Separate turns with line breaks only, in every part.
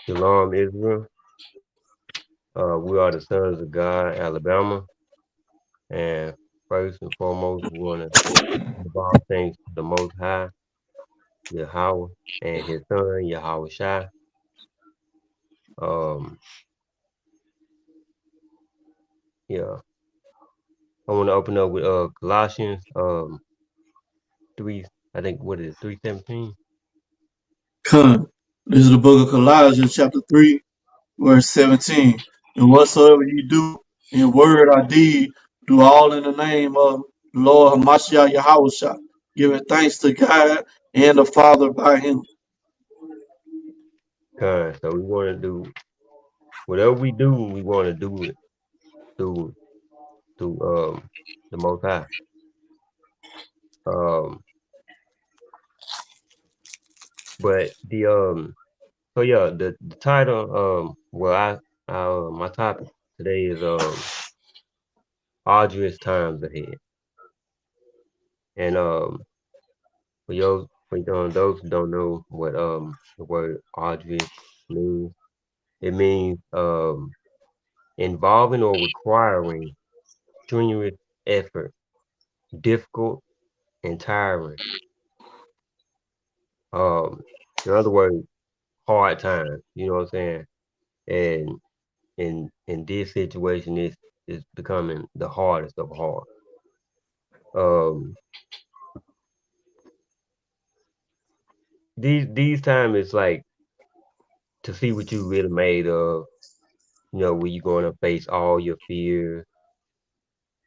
Shalom, Israel. We are the sons of God, Alabama. And first and foremost, we want to give all thanks to the Most High, Yahweh, and His Son, Yahweh Shai. Um, yeah, I want to open up with Colossians 3. I think what is it, 3:17?
Come. This is the book of Colossians, chapter 3, verse 17. And whatsoever you do in word or deed, do all in the name of the Lord Hamashiach Yahweh, giving thanks to God and the Father by him.
So we want to do whatever we do. We want to do it through the Most High. Um, but so yeah, the title my topic today is arduous times ahead. And those who don't know what the word arduous means, it means involving or requiring strenuous effort, difficult and tiring. In other words, hard times. You know what I'm saying? And in this situation, it's becoming the hardest of hard. Um, these times it's like to see what you really made of. You know, where you're going to face all your fears,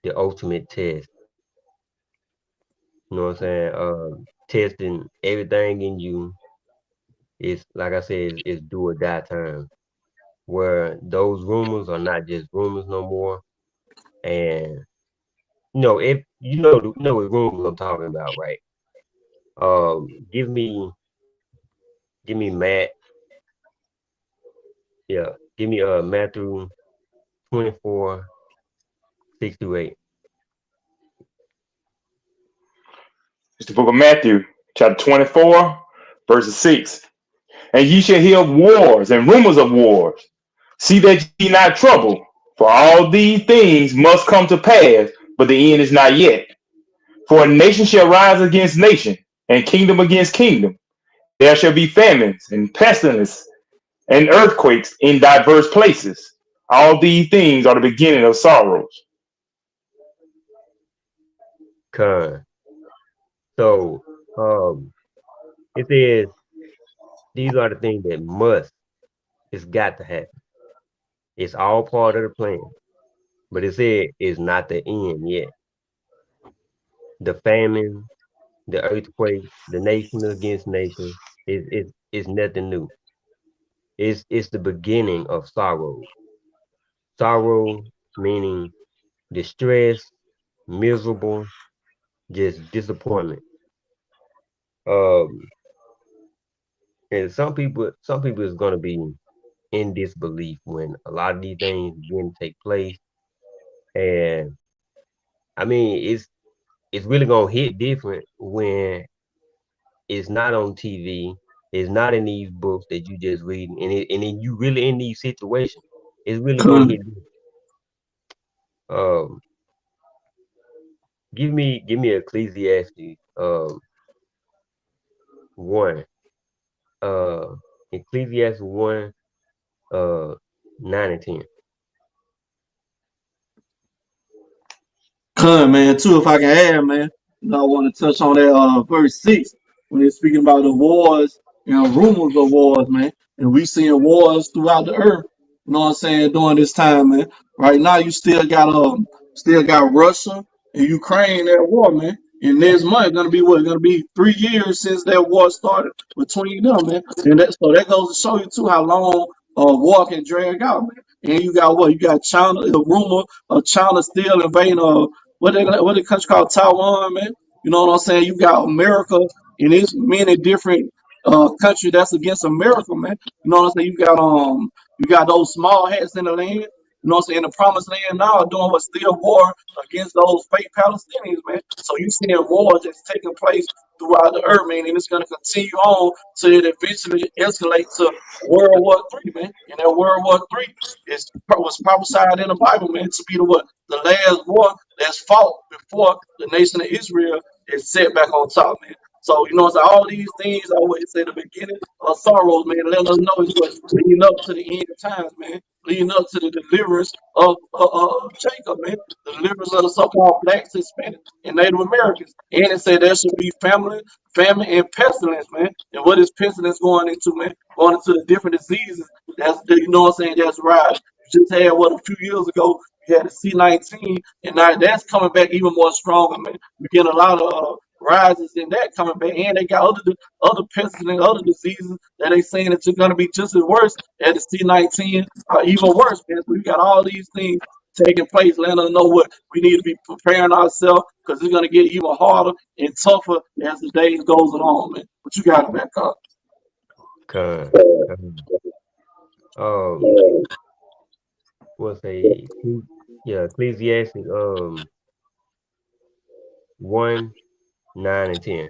the ultimate test. You know what I'm saying? Testing everything in you. It's like I said, it's do or die time. Where those rumors are not just rumors no more. And if you know what rumors I'm talking about, right? Give me Matt. Yeah, give me Matthew 24:6-8.
It's the book of Matthew, chapter 24, verses 6. And ye shall hear of wars and rumors of wars. See that ye not trouble, for all these things must come to pass, but the end is not yet. For a nation shall rise against nation, and kingdom against kingdom. There shall be famines and pestilence and earthquakes in diverse places. All these things are the beginning of sorrows.
Con. So it says these are the things that it's got to happen. It's all part of the plan. But it said it's not the end yet. The famine, the earthquake, the nation against nation is nothing new. It's the beginning of sorrow. Sorrow meaning distress, miserable, just disappointment. Um, and some people is gonna be in disbelief when a lot of these things begin to take place. And I mean, it's really gonna hit different when it's not on TV, it's not in these books that you just read, and then you really in these situations. It's really gonna
Come.
hit different. Um, give me Ecclesiastes 1. Uh, Ecclesiastes 1 uh 9 and 10.
Come, man, too, if I can add, man, I want to touch on that verse 6 when it's speaking about the wars and rumors of wars, man. And we seeing wars throughout the earth, you know what I'm saying, during this time, man. Right now you still got Russia and Ukraine at war, man. And next month gonna be what? Gonna be 3 years since that war started between them, man. And that goes to show you too how long war can drag out, man. And you got what? You got China, the rumor of China still invading what the country called Taiwan, man. You know what I'm saying? You got America and there's many different countries that's against America, man. You know what I'm saying? You got those small hats in the land. you know what I'm saying, the promised land now doing what still war against those fake Palestinians, man. So you seeing wars that's taking place throughout the earth, man, and it's gonna continue on till it eventually escalate to World War III, man. And that World War III was prophesied in the Bible, man, to be the what? The last war that's fought before the nation of Israel is set back on top, man. So, you know, it's all these things I always say the beginning of sorrows, man, letting us know is what leading up to the end of times, man, leading up to the deliverance of Jacob, man, the deliverance of the so-called blacks, Hispanic, and Native Americans. And it said there should be famine, and pestilence, man. And what is pestilence going into, man? Going into the different diseases that's, you know what I'm saying, that's right. You just had what a few years ago, you had the C-19, and now that's coming back even more stronger, man. We get a lot of rises in that coming back, and they got other pests and other diseases that they saying that you're gonna be just as worse as the C-19, or even worse, man. So we got all these things taking place, letting us know what we need to be preparing ourselves because it's gonna get even harder and tougher as the days goes along, man. But you got it back up.
Con, con. Um, what's a yeah, Ecclesiastic 1, 9, and 10.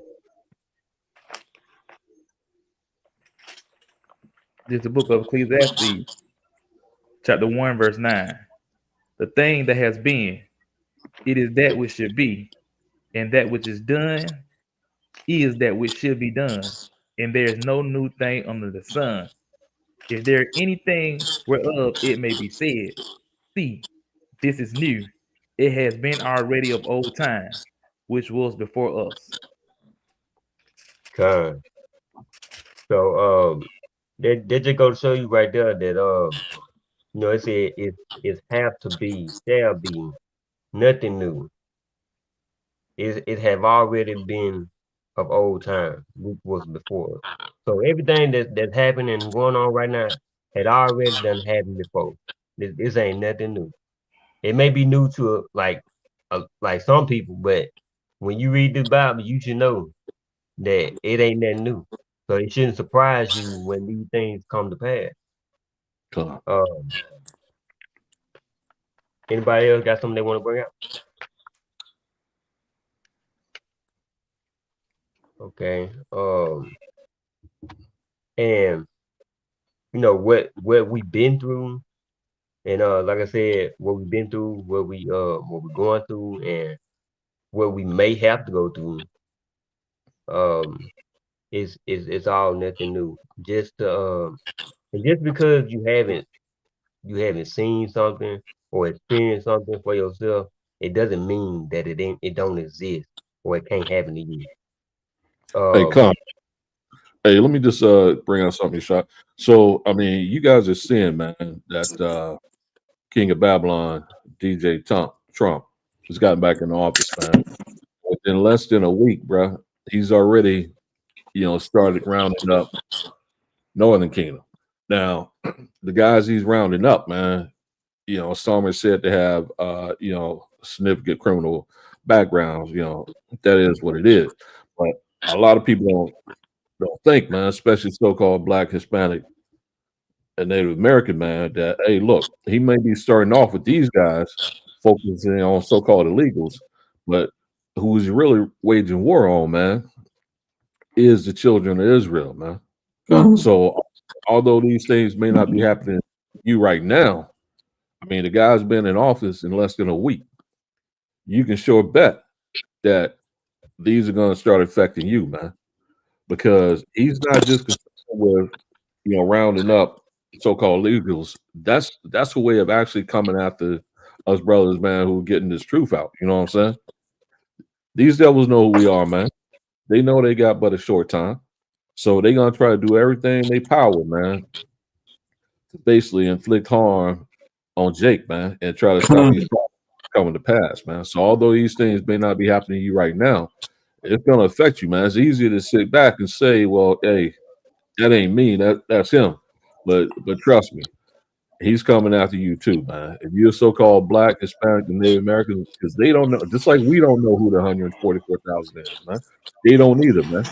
This is the book of Ecclesiastes, chapter 1, verse 9. The thing that has been, it is that which should be, and that which is done is that which should be done, and there is no new thing under the sun. If there anything whereof it may be said, see, this is new, it has been already of old time, which was before us.
Con. So that just go to show you right there that you know, it said it have to be, shall be, nothing new. It have already been of old time, which was before. So everything that's happening and going on right now had already done happened before. This ain't nothing new. It may be new to like some people, but when you read the Bible, you should know that it ain't nothing new. So it shouldn't surprise you when these things come to pass.
Con.
Um, Anybody else got something they want to bring up? Okay. And you know what we've been through, and like I said, what we've been through, what we're going through, and what we may have to go through. Um, is all nothing new. And just because you haven't seen something or experienced something for yourself, it doesn't mean that it don't exist or it can't happen to you.
Hey,
Um,
Con. Hey, let me just bring out something, shot. So, I mean, you guys are seeing, man, that King of Babylon, DJ Trump, has gotten back in office, man. Within less than a week, bro, he's already, started rounding up Northern Kingdom. Now, the guys he's rounding up, man, some are said to have, significant criminal backgrounds. That is what it is. But a lot of people don't think, man, especially so-called Black, Hispanic, and Native American, man, that hey, look, he may be starting off with these guys focusing on so-called illegals, but who is really waging war on, man, is the children of Israel, man. So although these things may not be happening to you right now, I mean, the guy's been in office in less than a week. You can sure bet that these are going to start affecting you, man, because he's not just concerned with rounding up so-called legals. That's a way of actually coming after us brothers, man, who are getting this truth out. You know what I'm saying? These devils know who we are, man. They know they got but a short time, so they're gonna try to do everything they power, man, to basically inflict harm on Jake, man, and try to stop these problems coming to pass, man. So although these things may not be happening to you right now, it's gonna affect you, man. It's easier to sit back and say, well, hey, that ain't me, that's him. But trust me, he's coming after you too, man. If you're so-called Black, Hispanic, and Native American, because they don't know, just like we don't know who the 144,000 is, man. They don't either, man.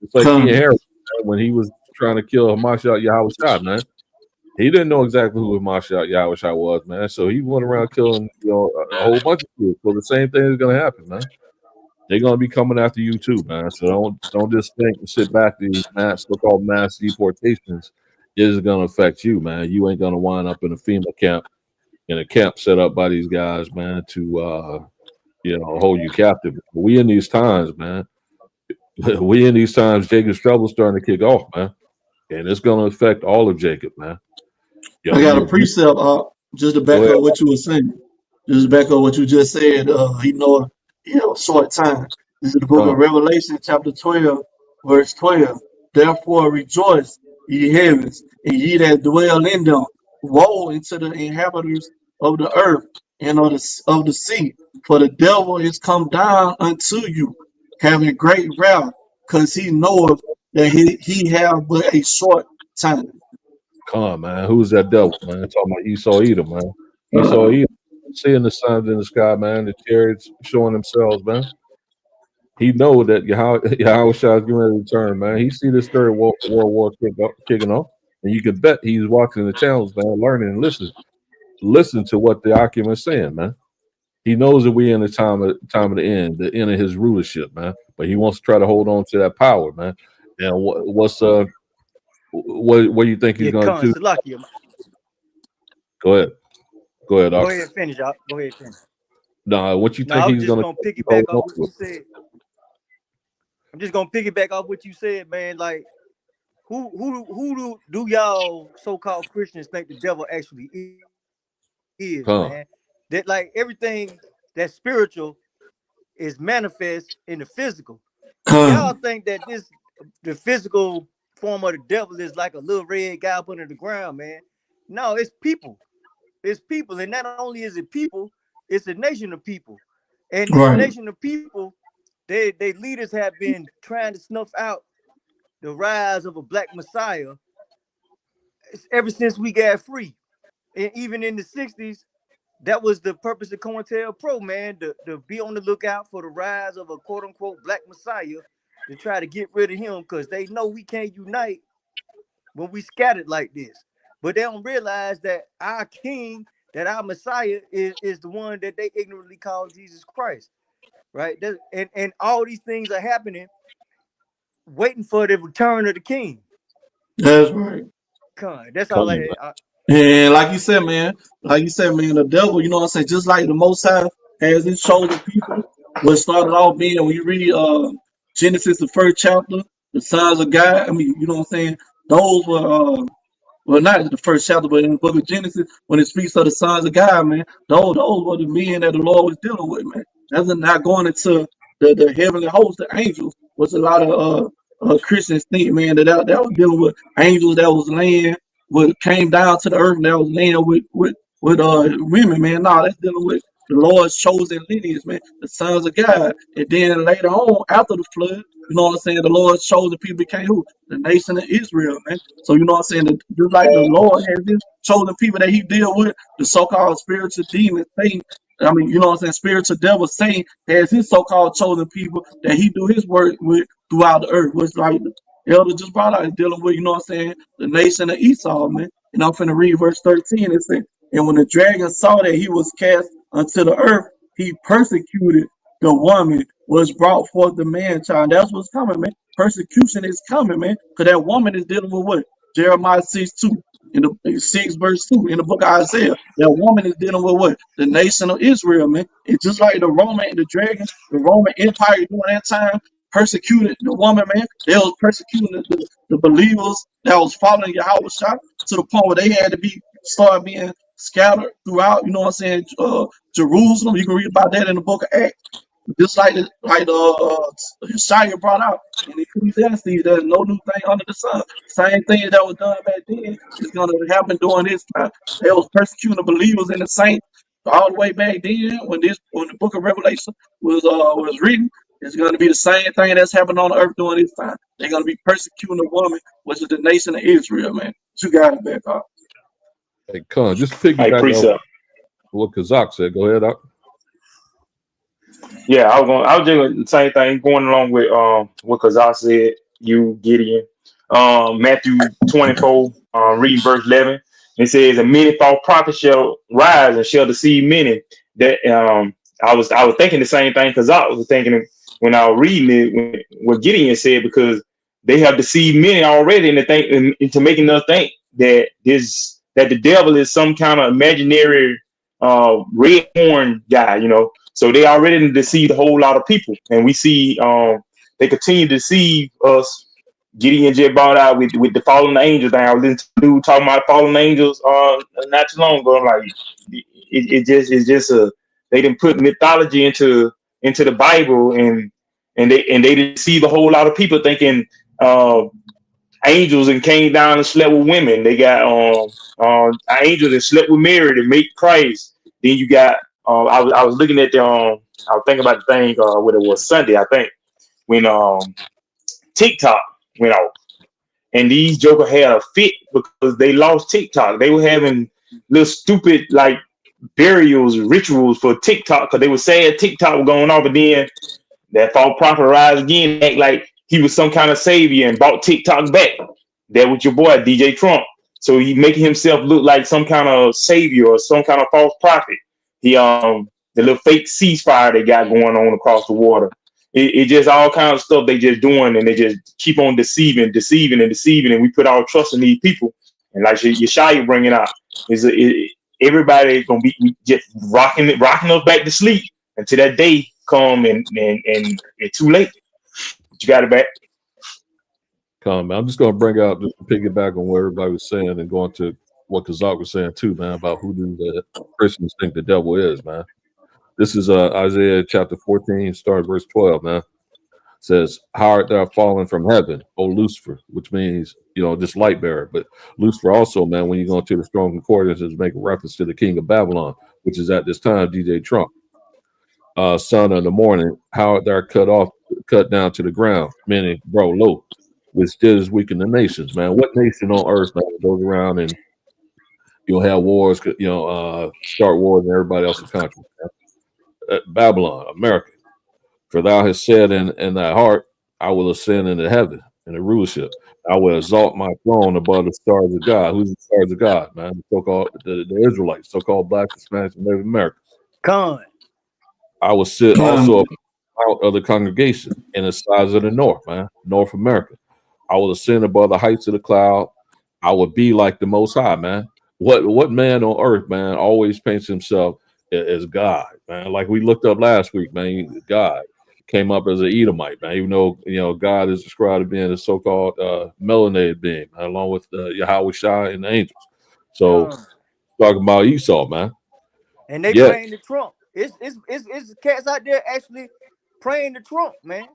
It's like King Harry, man, when he was trying to kill Hamashiach Yahweh Shah, man. He didn't know exactly who Masha Yahushua was, man. So he went around killing, a whole bunch of people. So the same thing is gonna happen, man. They're gonna be coming after you too, man. So don't just think and sit back. These so-called mass deportations is gonna affect you, man. You ain't gonna wind up in a FEMA camp, in a camp set up by these guys, man, to hold you captive. We in these times, man. We in these times, Jacob's trouble's starting to kick off, man, and it's gonna affect all of Jacob, man.
I got a
You
precept just to
go
back
ahead.
up what you were saying. Just to back up what you just said. Short time. This is the book of
Come,
Revelation, chapter 12, verse 12. Therefore rejoice, ye heavens, and ye that dwell in them. Woe unto the inhabitants of the earth and of the sea, for the devil is come down unto you, having great wrath, because he knoweth that he have but a short time.
come, man. Who's that devil, man? Talking about Esau Edom, man. Esau
Uh,
Edom. Seeing the suns in the sky, man. The chariots showing themselves, man. He know that Yahweh Shah is getting ready to turn, man. He see this third world war kicking off, and you can bet he's watching the channels, man, learning and listen to what the argument's saying, man. He knows that we in the time of the end of his rulership, man. But he wants to try to hold on to that power, man. And what do you think he's
Yeah,
going to
Khan,
do?
Salakia.
Go ahead,
Go
Doc.
ahead and finish, y'all. Go ahead and finish.
Nah, what you
No,
think
I was
he's
just
going
gonna
to
piggyback
hold
off
on
what
to?
you said. I'm just gonna piggyback off what you said, man. Like, who do y'all so-called Christians think the devil actually is,
Come,
man? That like everything that's spiritual is manifest in the physical. And y'all
Con,
think that the physical form of the devil is like a little red guy up under the ground, man. No, it's people. It's people, and not only is it people, it's a nation of people. And this
right.
nation of people, they leaders have been trying to snuff out the rise of a black messiah ever since we got free. And even in the 60s, that was the purpose of COINTELPRO, man, to be on the lookout for the rise of a quote unquote black messiah to try to get rid of him because they know we can't unite when we scattered like this. But they don't realize that our king, that our messiah is the one that they ignorantly call Jesus Christ, right? And all these things are happening waiting for the return of the king.
That's right.
Con, that's all I
come,
had.
And like you said, man, the devil, you know what I'm saying? Just like the Most High has his chosen people, what started off being when you read Genesis, the first chapter, the sons of God. I mean, you know what I'm saying? Those were well, not in the first chapter, but in the book of Genesis, when it speaks of the sons of God, man, those were the men that the Lord was dealing with, man. That's not going into the heavenly host, the angels, which a lot of Christians think, man, that was dealing with angels that was laying, what came down to the earth and that was laying with women, man. No, that's dealing with the Lord's chosen lineage, man, the sons of God. And then later on, after the flood, you know what I'm saying, the Lord's chosen people became who? The nation of Israel, man. So you know what I'm saying? Just like the Lord has his chosen people that he deal with, the so-called spiritual demons, Satan. I mean, you know what I'm saying? Spiritual devil Satan has his so-called chosen people that he do his work with throughout the earth. Which like the elder just brought out is dealing with, you know what I'm saying, the nation of Esau, man. And I'm finna read verse 13. It says, and when the dragon saw that he was cast unto the earth, he persecuted the woman, was brought forth the man child. That's what's coming, man. Persecution is coming, man. Because that woman is dealing with what? Jeremiah 6 2. In the 6 verse 2 in the book of Isaiah. That woman is dealing with what? The nation of Israel, man. It's just like the Roman and the dragon, the Roman Empire during that time persecuted the woman, man. They was persecuting the believers that was following Yahweh Shah to the point where they had to be start being scattered throughout, you know what I'm saying, Jerusalem. You can read about that in the book of Acts. Just like Shia brought out in Ecclesiastes, there's no new thing under the sun. Same thing that was done back then is going to happen during this time. They was persecuting the believers and the saints all the way back then when the book of Revelation was written. It's going to be the same thing that's happened on the earth during this time. They're going to be persecuting the woman, which is the nation of Israel, man. You got it back up.
hey, come, just
Hey,
piggyback off
precept.
what Kazak said. Go ahead, Doc.
Yeah, I was doing the same thing, going along with what Kazak said, you Gideon. Matthew 24, reading verse 11. It says, "And many false prophets shall rise and shall deceive many." That I was thinking the same thing because I was thinking when I was reading it what Gideon said, because they have deceived many already into making us think that the devil is some kind of imaginary red horn guy, So they already deceived a whole lot of people, and we see they continue to deceive us. Gideon just brought out with the fallen angels thing. I was listening to a dude talking about fallen angels not too long ago. I'm like, it's just a they didn't put mythology into the Bible, and they deceive a whole lot of people thinking uh, angels and came down and slept with women. They got angels that slept with Mary to make Christ. Then you got I was looking at I was thinking about the thing when it was Sunday, I think, when TikTok went off. And these jokers had a fit because they lost TikTok. They were having little stupid like burials, rituals for TikTok because they were sad TikTok was going off. But then that false prophet rise again, act like he was some kind of savior and brought TikTok back. That was your boy DJ Trump. So he making himself look like some kind of savior or some kind of false prophet. He the little fake ceasefire they got going on across the water. It just all kinds of stuff they just doing, and they just keep on deceiving, and we put our trust in these people. And like Yeshaya bringing out, everybody gonna be just rocking us back to sleep until that day come, and it's too late. But you got it back.
Man. I'm just going to bring out, just to piggyback on what everybody was saying and going to what Kazak was saying too, man, about who do the Christians think the devil is, man. This is Isaiah chapter 14, start verse 12, man. It says, "How art thou fallen from heaven, O Lucifer," which means, just light bearer. But Lucifer also, man, when you go into the Strong Concordance, is make a reference to the king of Babylon, which is at this time DJ Trump. Son of the morning, how art thou cut down to the ground, meaning, bro, low, which does weaken the nations, man. What nation on earth, man, goes around and you'll have wars, start wars in everybody else's country? Babylon, America. For thou hast said in thy heart, I will ascend into heaven in the rulership. I will exalt my throne above the stars of God. Who's the stars of God, man? The so-called the Israelites, so-called Black, Hispanics, and Native Americans.
Con.
I will sit also out of the congregation in the sides of the north, man, North America. I will ascend above the heights of the cloud. I will be like the Most High, man. What man on earth, man, always paints himself as God, man? Like we looked up last week, man. God came up as an Edomite, man. Even though God is described as being a so-called melanated being, man, along with Yahweh Shai and the angels. So talking about Esau, man.
And they praying to Trump. It's cats out there actually praying to Trump, man.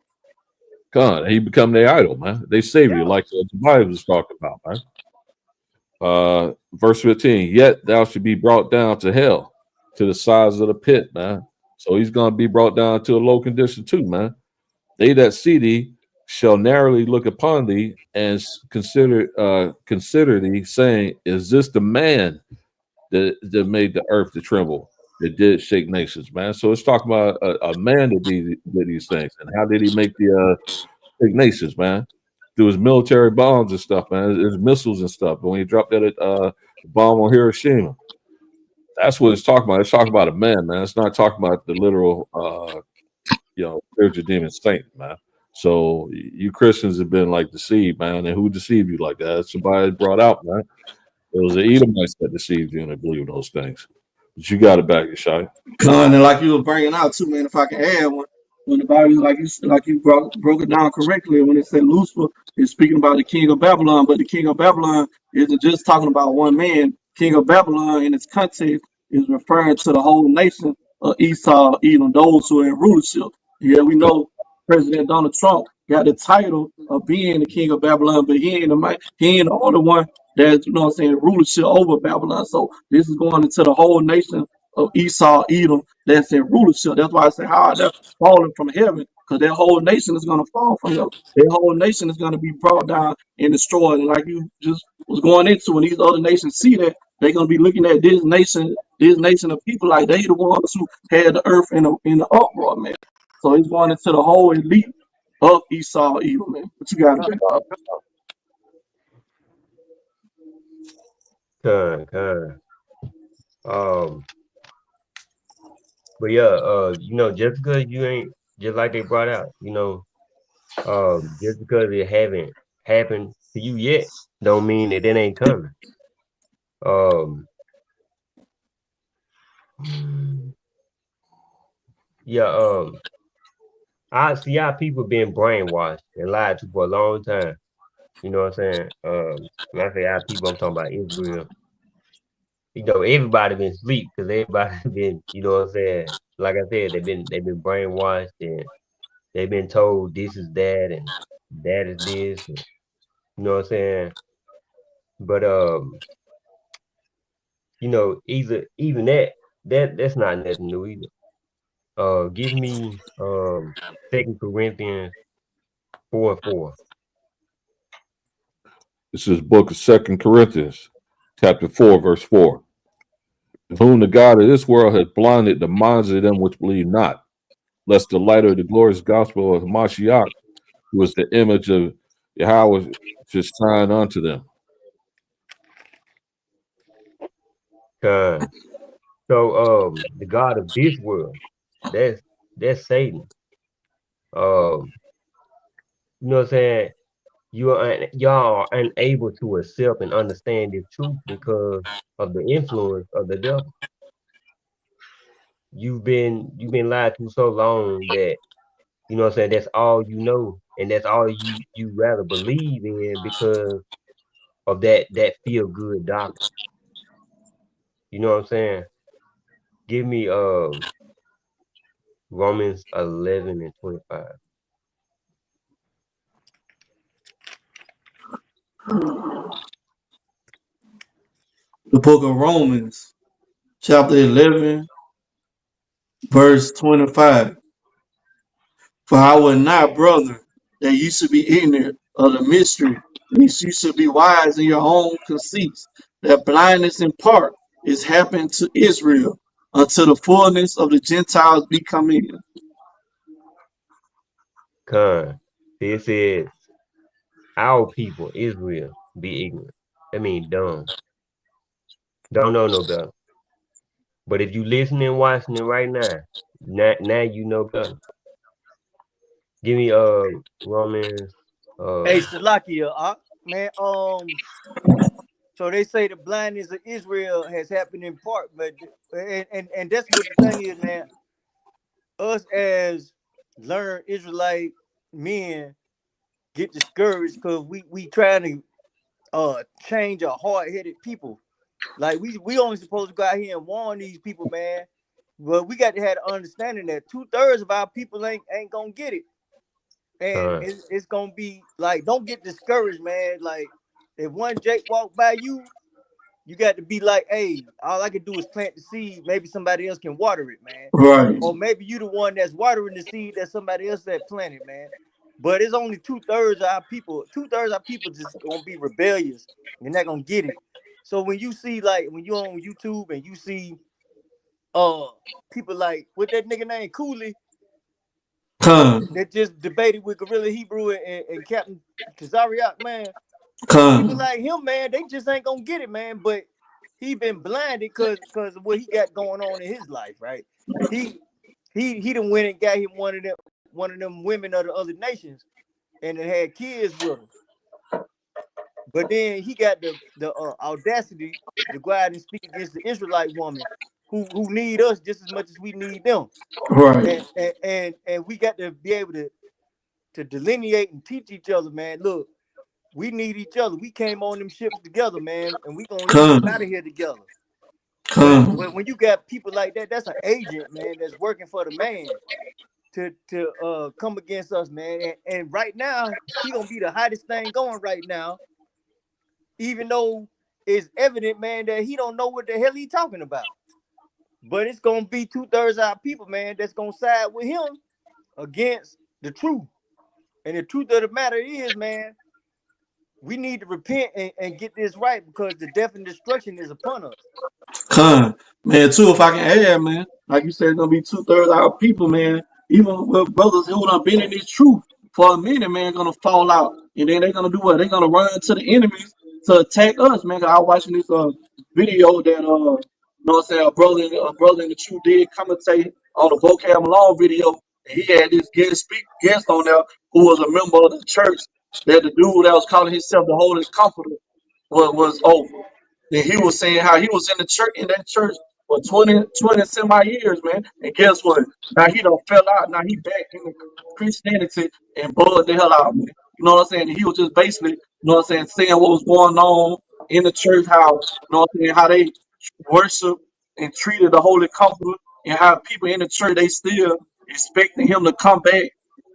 God, he become their idol, man. They savior, like the Bible is talking about, man. Verse 15, yet thou should be brought down to hell, to the sides of the pit, man. So he's going to be brought down to a low condition too, man. They that see thee shall narrowly look upon thee and consider thee, saying, is this the man that made the earth to tremble, that did shake nations, man? So it's talking about a man that did these things. And how did he make the shake nations, man? Through his military bombs and stuff, man. His missiles and stuff. But when he dropped that bomb on Hiroshima, that's what it's talking about. It's talking about a man, man. It's not talking about the literal, spiritual demon saint, man. So you Christians have been like deceived, man. And who deceived you like that? Somebody brought out, man. It was the Edomites that deceived you, and they believe those things. But you got it back, Yeshai.
Con, and like you were bringing out too, man. If I can add one, when the Bible, like you broke it down correctly, when it said Lucifer is speaking about the king of Babylon, but the king of Babylon isn't just talking about one man. King of Babylon, in its context, is referring to the whole nation of Esau, Edom, those who are in rulership. Yeah, we know President Donald Trump got the title of being the king of Babylon, but he ain't the only one that's, rulership over Babylon. So this is going into the whole nation of Esau, Edom, that's in rulership. That's why I say, how are they falling from heaven? Because their whole nation is going to fall from heaven. Their whole nation is going to be brought down and destroyed. And like you just was going into, when these other nations see that, they're going to be looking at this nation of people like they the ones who had the earth in the uproar, man. So it's going into the whole elite of Esau, Edom, man. But you got it, man.
Con. Um, but yeah, just because you ain't just like they brought out, just because it haven't happened to you yet, don't mean that it ain't coming. Um, yeah, I see how people been brainwashed and lied to for a long time. You know what I'm saying? When I say how people, I'm talking about Israel. Everybody been asleep because everybody been, you know what I'm saying? Like I said, they've been brainwashed and they've been told this is that and that is this. And, you know what I'm saying? But either even that's not nothing new either. Give me 2 Corinthians 4:4.
This is book of 2 Corinthians, chapter 4, verse 4. Whom the God of this world hath blinded the minds of them which believe not, lest the light of the glorious gospel of Mashiach, who is the image of Yahweh, should shine unto them.
Uh, so the God of this world, that's Satan. You know what I'm saying? Y'all are unable to accept and understand this truth because of the influence of the devil. You've been lied to so long that you know what I'm saying, that's all you know, and that's all you rather believe in because of that feel good doctrine. You know what I'm saying? Give me Romans 11:25.
The book of Romans, chapter 11, verse 25. For I would not, brother, that you should be ignorant of the mystery, lest you should be wise in your own conceits, that blindness in part is happened to Israel until the fullness of the Gentiles be come in.
This is our people, Israel, be ignorant. I mean dumb. Don't know no better. But if you listening and watching it right now you know better. Give me Romans
Hey,
uh
Salakia, man. So they say the blindness of Israel has happened in part, but and that's what the thing is, man. Us as learned Israelite men get discouraged because we trying to change a hard-headed people. Like we only supposed to go out here and warn these people, man. But we got to have the understanding that 2/3 of our people ain't gonna get it. And
con
it's gonna be like, don't get discouraged, man. Like if one Jake walk by you, you got to be like, hey, all I can do is plant the seed. Maybe somebody else can water it, man.
Right.
Or maybe you the one that's watering the seed that somebody else that planted, man. But it's only 2/3 of our people. 2/3 of our people just gonna be rebellious. You're not gonna get it. So when you see, like, when you're on YouTube and you see uh people like what that nigga named Cooley
Come,
that just debated with Gorilla Hebrew and Captain Tazariak, man. People
come,
like him, man, they just ain't gonna get it, man. But he been blinded because of what he got going on in his life, right? He done went and got him one of them women of the other nations and then had kids with him. But then he got the audacity to go out and speak against the Israelite woman who need us just as much as we need them.
right.
And we got to be able to delineate and teach each other, man. Look, we need each other. We came on them ships together, man, and we gonna leave up
Come,
out of here together. But
con
come,
when you got people like that, that's an agent, man, that's working for the man to come against us, man. And right now, he gonna be the hottest thing going right now, even though it's evident, man, that he don't know what the hell he talking about. But it's gonna be 2/3 of our people, man, that's gonna side with him against the truth. And the truth of the matter is, man, we need to repent and get this right because the death and destruction is upon us.
come. Man, too, if I can add, man, like you said, it's gonna be 2/3 of our people, man. Even with brothers who done been in this truth for a minute, man, gonna fall out. And then they're gonna do what? They're gonna run to the enemies to attack us, man. 'Cause I was watching this video that you know what I'm saying, a brother in the truth did commentate on the vocab Malone video, and he had this guest on there who was a member of the church. That the dude that was calling himself the Holy Comforter was over. And he was saying how he was in that church for 20 semi years, man. And guess what? Now he done fell out. Now he back in Christianity and bugged the hell out, man. You know what I'm saying? And he was just basically, you know what I'm saying what was going on in the church, how, you know what I'm saying, how they worship and treated the Holy Comforter, and how people in the church, they still expecting him to come back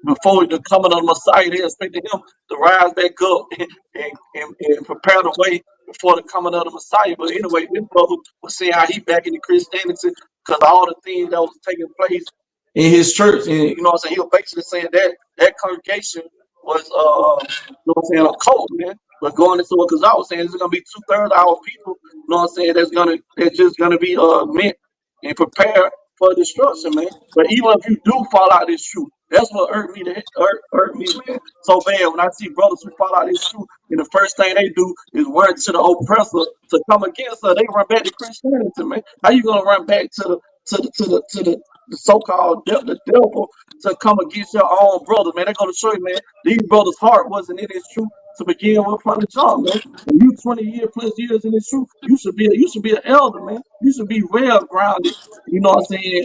before the coming of the Messiah. They expecting him to rise back up and prepare the way before the coming of the Messiah. But anyway, this brother was saying how he back into Christianity because all the things that was taking place in his church. And you know what I'm saying? He was basically saying that that congregation was you know what I'm saying, a cult, man. But going into what because I was saying there's gonna be 2/3 of our people, you know what I'm saying, that's just gonna be meant and prepared for destruction, man. But even if you do fall out this truth, that's what hurt me, man, so bad when I see brothers who fall out this truth, and the first thing they do is run to the oppressor to come against her. They run back to Christianity, man. How you gonna run back to the so-called the devil to come against your own brother, man? They're gonna show you, man. These brothers' heart wasn't in this truth to begin with from the jump, man. When you 20 years in this truth, you should be an elder, man. You should be well grounded, you know what I'm saying,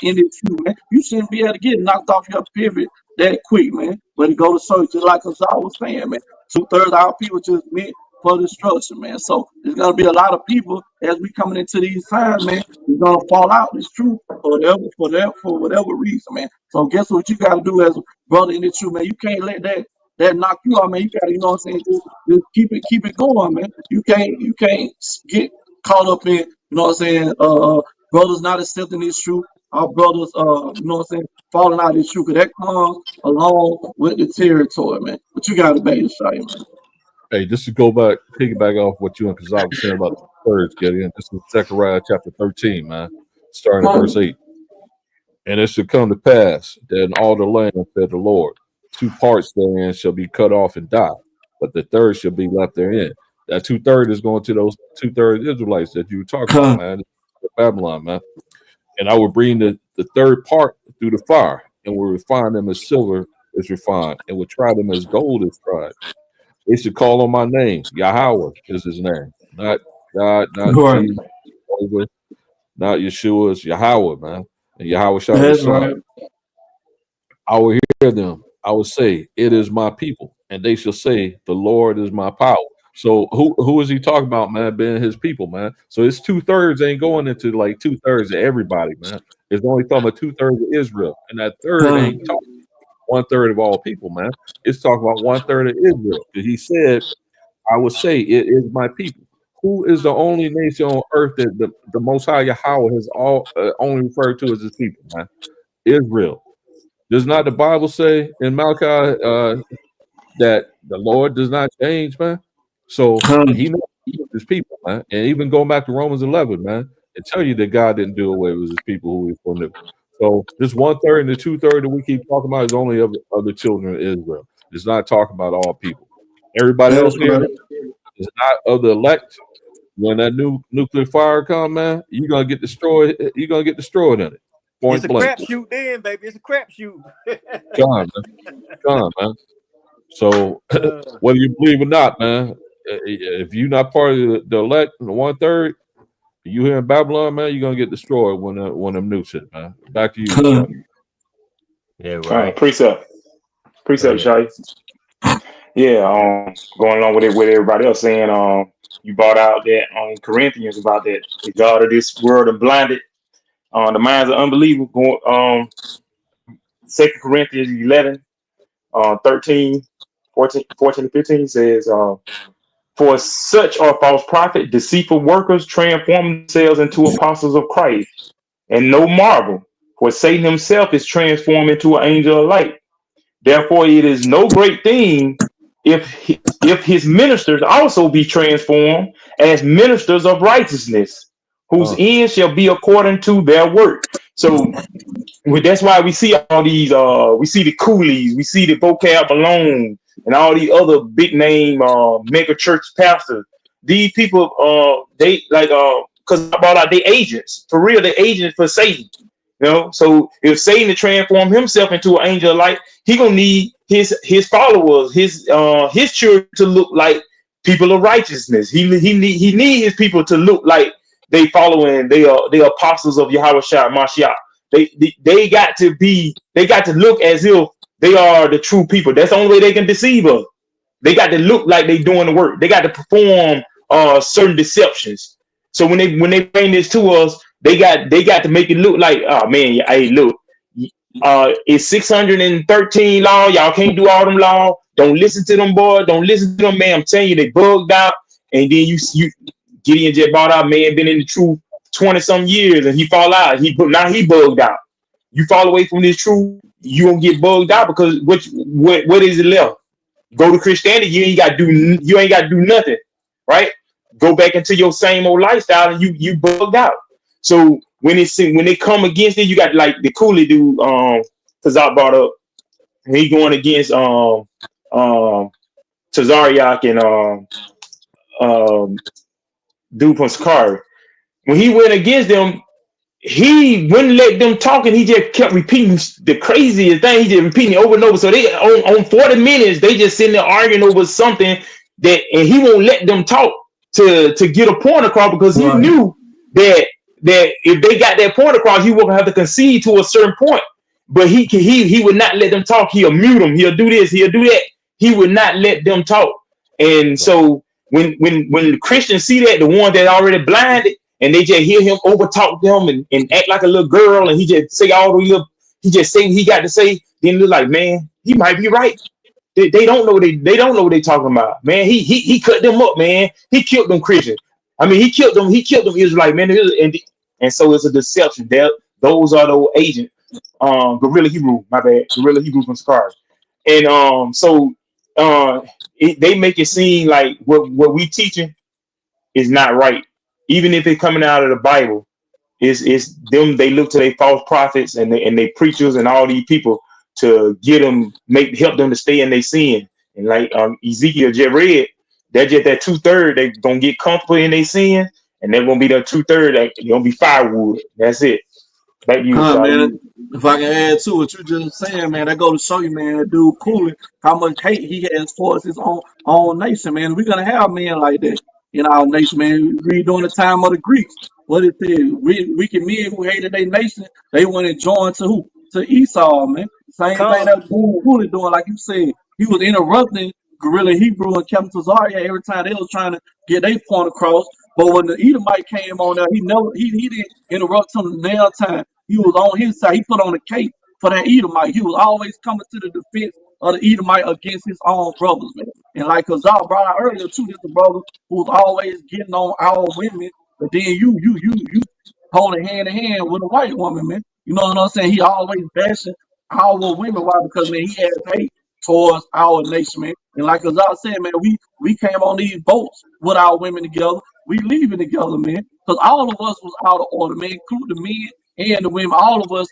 in this truth, man. You shouldn't be able to get knocked off your pivot that quick, man. But to go to church, just like us I was saying, man. 2/3 of our people just meant for destruction, man. So there's gonna be a lot of people as we coming into these times, man. It's gonna fall out. It's true for whatever reason, man. So guess what you gotta do as a brother in the truth, man. You can't let that knock you out, man. You gotta, you know what I'm saying, just keep it going, man. You can't get caught up in, you know what I'm saying, brothers not accepting this truth, our brothers you know what I'm saying, falling out of this truth, 'cause that comes along with the territory, man. But you gotta obey the shot, man.
Hey, just to go back, piggyback off what you and Kazak was saying about the thirds, Gideon. This is Zechariah chapter 13, man, starting at verse 8. And it shall come to pass that in all the land, said the Lord, 2 parts therein shall be cut off and die, but the third shall be left therein. That 2/3 is going to those 2/3 Israelites that you were talking about, man, Babylon, man. And I will bring the third part through the fire, and will refine them as silver is refined, and will try them as gold is tried. They should call on my name. Yahweh is his name. Not God, not
Right.
Jesus, not Yeshua. It's Yahweh, man. And Yahweh shall be
That's
son.
right.
I will hear them. I will say, it is my people. And they shall say, the Lord is my power. So who is he talking about, man, being his people, man? So it's 2/3 ain't going into like 2/3 of everybody, man. It's only talking about 2/3 of Israel. And that third ain't talking 1/3 of all people, man. It's talking about 1/3 of Israel. Because he said, I would say it is my people. Who is the only nation on earth that the Most High Yahweh has only referred to as his people, man? Israel. Does not the Bible say in Malachi that the Lord does not change, man? So he knows his people, man. And even going back to Romans 11, man, it tell you that God didn't do away with his people who he foreknew. So this 1/3 and the 2/3 that we keep talking about is only of the children of Israel. It's not talking about all people. Everybody else
That's
here
right.
is not of the elect. When that new nuclear fire come, man, you're gonna get destroyed. You're gonna get destroyed in it.
It's
Point
a
blank.
crapshoot, then, baby. It's a crapshoot.
Gone, man. Gone, man. So whether you believe or not, man, if you're not part of the elect, the 1/3, you here in Babylon, man, you're gonna get destroyed when them nukes hit, man. Back to you, Chuck.
Yeah,
All right,
Rob. Go
precept,
ahead.
Shay. Yeah, going along with it, with everybody else saying, you brought out that on Corinthians about that the God of this world and blinded the minds of unbelievers. Going 2 Corinthians 11, 13, 14 and 15 says, for such are false prophets, deceitful workers, transform themselves into apostles of Christ. And no marvel, for Satan himself is transformed into an angel of light. Therefore, it is no great thing if his ministers also be transformed as ministers of righteousness, whose end shall be according to their work. So that's why we see all these. We see the coolies, we see the vocab Malone, and all these other big name mega church pastors. these people, they like, because I brought out they agents for real. They agents for Satan. You know, so if Satan to transform himself into an angel of light, he gonna need his followers, his children to look like people of righteousness. He need his people to look like they following, they are apostles of Yahweh Shah Mashiach. They got to look as if they are the true people. That's the only way they can deceive us. They got to look like they doing the work. They got to perform certain deceptions. So when they bring this to us, they got to make it look like, oh man, hey, look, it's 613 law. Y'all can't do all them law. Don't listen to them, boys. Don't listen to them, man. I'm telling you, they bugged out. And then you Gideon just bought out, man, been in the truth 20 some years, and he fall out. Now he bugged out. You fall away from this truth, you gonna get bugged out, because what is it left? Go to Christianity, you ain't got to do nothing, right? Go back into your same old lifestyle, and you bugged out. So when they come against it, you got like the coolie dude, Tazak brought up. He going against Tazariak and dude from Sakari. When he went against them, he wouldn't let them talk, and he just kept repeating the craziest thing. He just repeating it over and over. So they on 40 minutes, they just sitting there arguing over something and he won't let them talk to get a point across, because he
Right.
knew that if they got that point across, he will have to concede to a certain point. But he would not let them talk. He'll mute them. He'll do this. He'll do that. He would not let them talk. And so when the Christians see that, the one that already blinded, and they just hear him overtalk them and act like a little girl, and he just say all the little, he just say what he got to say, then they're like, man, he might be right. They don't know they don't know what they talking about, man. He cut them up, man. He killed them Christians. I mean, he killed them Israelite, man. And so it's a deception. Those are those agents. Gorilla Hebrew, my bad, Gorilla Hebrew from Scars. And they make it seem like what we teaching is not right, even if it's coming out of the Bible. It's them. They look to their false prophets and they preachers and all these people to help them to stay in their sin. And like Ezekiel just read, they're just that 2/3. They gonna get comfortable in their sin, and they're gonna be that 2/3. They're gonna be firewood. That's it. Back to you, Shotty.
Man, if I can add to what you just saying, man, that go to show you, man, that dude Cooley, how much hate he has towards his own nation, man. We're gonna have men like that in our nation, man. Read during the time of the Greeks. What it said, wicked men who hated their nation, they went and joined to who? To Esau, man. Same thing
Con,
that dude Cooley doing, like you said. He was interrupting Guerrilla Hebrew and Captain Tazaria every time they was trying to get their point across. But when the Edomite came on there, he didn't interrupt him nail time. He was on his side. He put on a cape for that Edomite. He was always coming to the defense of the Edomite against his own brothers, man. And like Kazal brought out earlier too, this the brother who was always getting on our women, but then you holding hand in hand with a white woman, man. You know what I'm saying? He always bashing our women. Why? Because man, he has hate towards our nation, man. And like Kazal said, man, we came on these boats with our women together. We leaving together, man. Because all of us was out of order, man, including the men and the women. All of us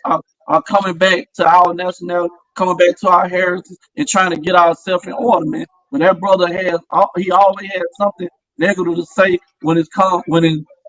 are coming back to our nationality, coming back to our heritage, and trying to get ourselves in order, man. When that brother he always has something negative to say when it's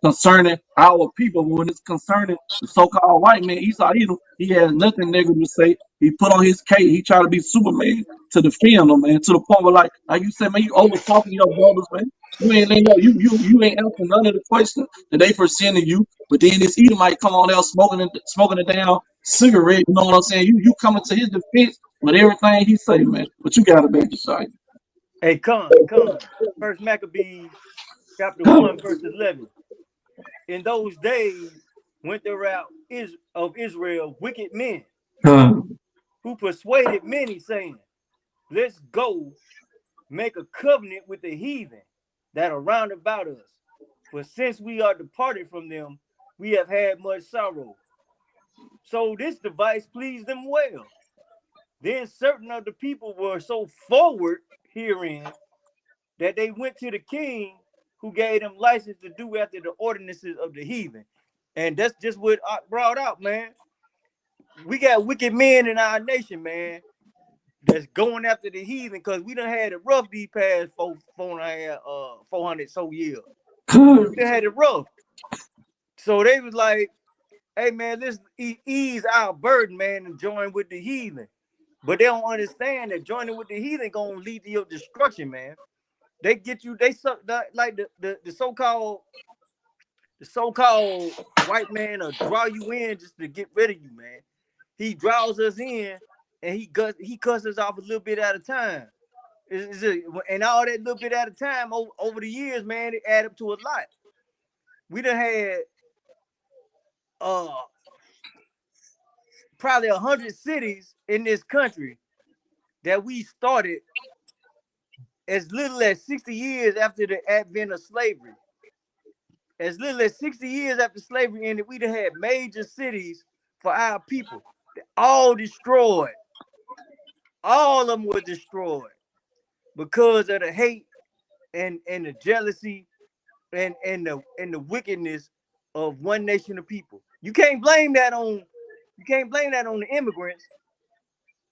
concerning our people, but when it's concerning the so-called white man, Esau Edom, he has nothing negative to say. He put on his cape. He tried to be Superman to defend them, man. To the point where, like you said, man, you over talking your brothers, man. You ain't answering none of the questions that they presented you. But then this Edomite come on out smoking a down cigarette. You know what I'm saying? You coming to his defense with everything he say, man. But you got to back your side.
hey, Con. First Maccabees, chapter 1, verse 11. In those days went there out of Israel wicked men who persuaded many, saying, let's go make a covenant with the heathen that are round about us. For since we are departed from them, we have had much sorrow. So this device pleased them well. Then certain of the people were so forward herein that they went to the king, who gave them license to do after the ordinances of the heathen. And that's just what I brought out, man. We got wicked men in our nation, man. that's going after the heathen, because we done had it rough these past 400 so years. We done had it rough. So they was like, hey man, let's ease our burden, man, and join with the heathen. But they don't understand that joining with the heathen gonna lead to your destruction, man. They get you, they suck like the so-called white man will draw you in just to get rid of you, man. He draws us in and he cuts us off a little bit at a time. And all that little bit at a time over the years, man, it add up to a lot. We done had probably 100 cities in this country that we started as little as 60 years after the advent of slavery. As little as 60 years after slavery ended, we'd have had major cities for our people. All destroyed. All of them were destroyed because of the hate and the jealousy and the wickedness of one nation of people. You can't blame that on the immigrants.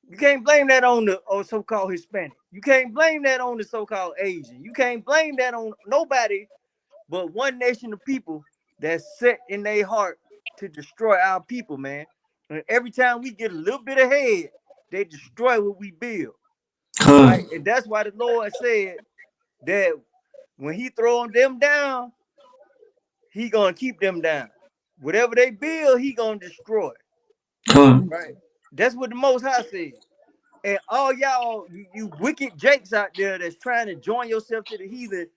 You can't blame that on the so-called Hispanic. You can't blame that on the so-called Asian. You can't blame that on nobody but one nation of people that's set in their heart to destroy our people, man. And every time we get a little bit ahead, they destroy what we build. Right? And that's why the Lord said that when he throwing them down, he gonna keep them down. Whatever they build, he gonna destroy. Right? That's what the Most High said. And all y'all, you wicked jakes out there that's trying to join yourself to the heathen,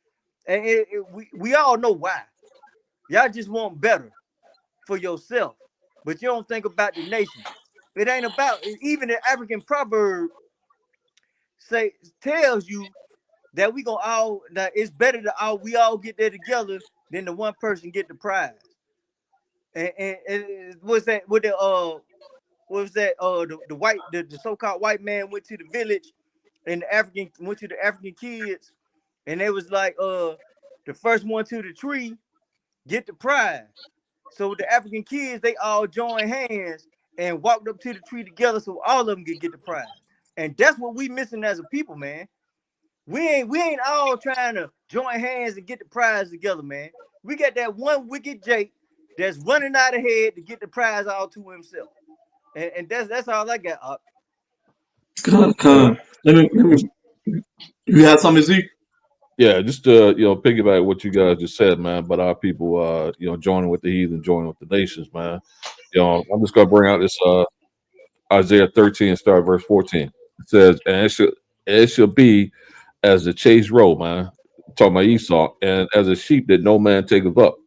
and we all know why. Y'all just want better for yourself, but you don't think about the nation. It ain't about, even the African proverb tells you that that it's better to we all get there together than the one person get the prize. And what's that? What was that? The so-called white man went to the village, and the African went to the African kids, and they was like, the first one to the tree get the prize. So the African kids, they all joined hands and walked up to the tree together, so all of them could get the prize. And that's what we missing as a people, man. We ain't all trying to join hands and get the prize together, man. We got that one wicked Jake that's running out ahead to get the prize all to himself. And that's all I got up.
Let me. You have something, Zeke?
Yeah, just to piggyback what you guys just said, man. But our people, joining with the heathen, joining with the nations, man. I'm just gonna bring out this Isaiah 13, start verse 14. It says, "And it shall be as the chase roe, man." Talking about Esau, and as a sheep that no man taketh up.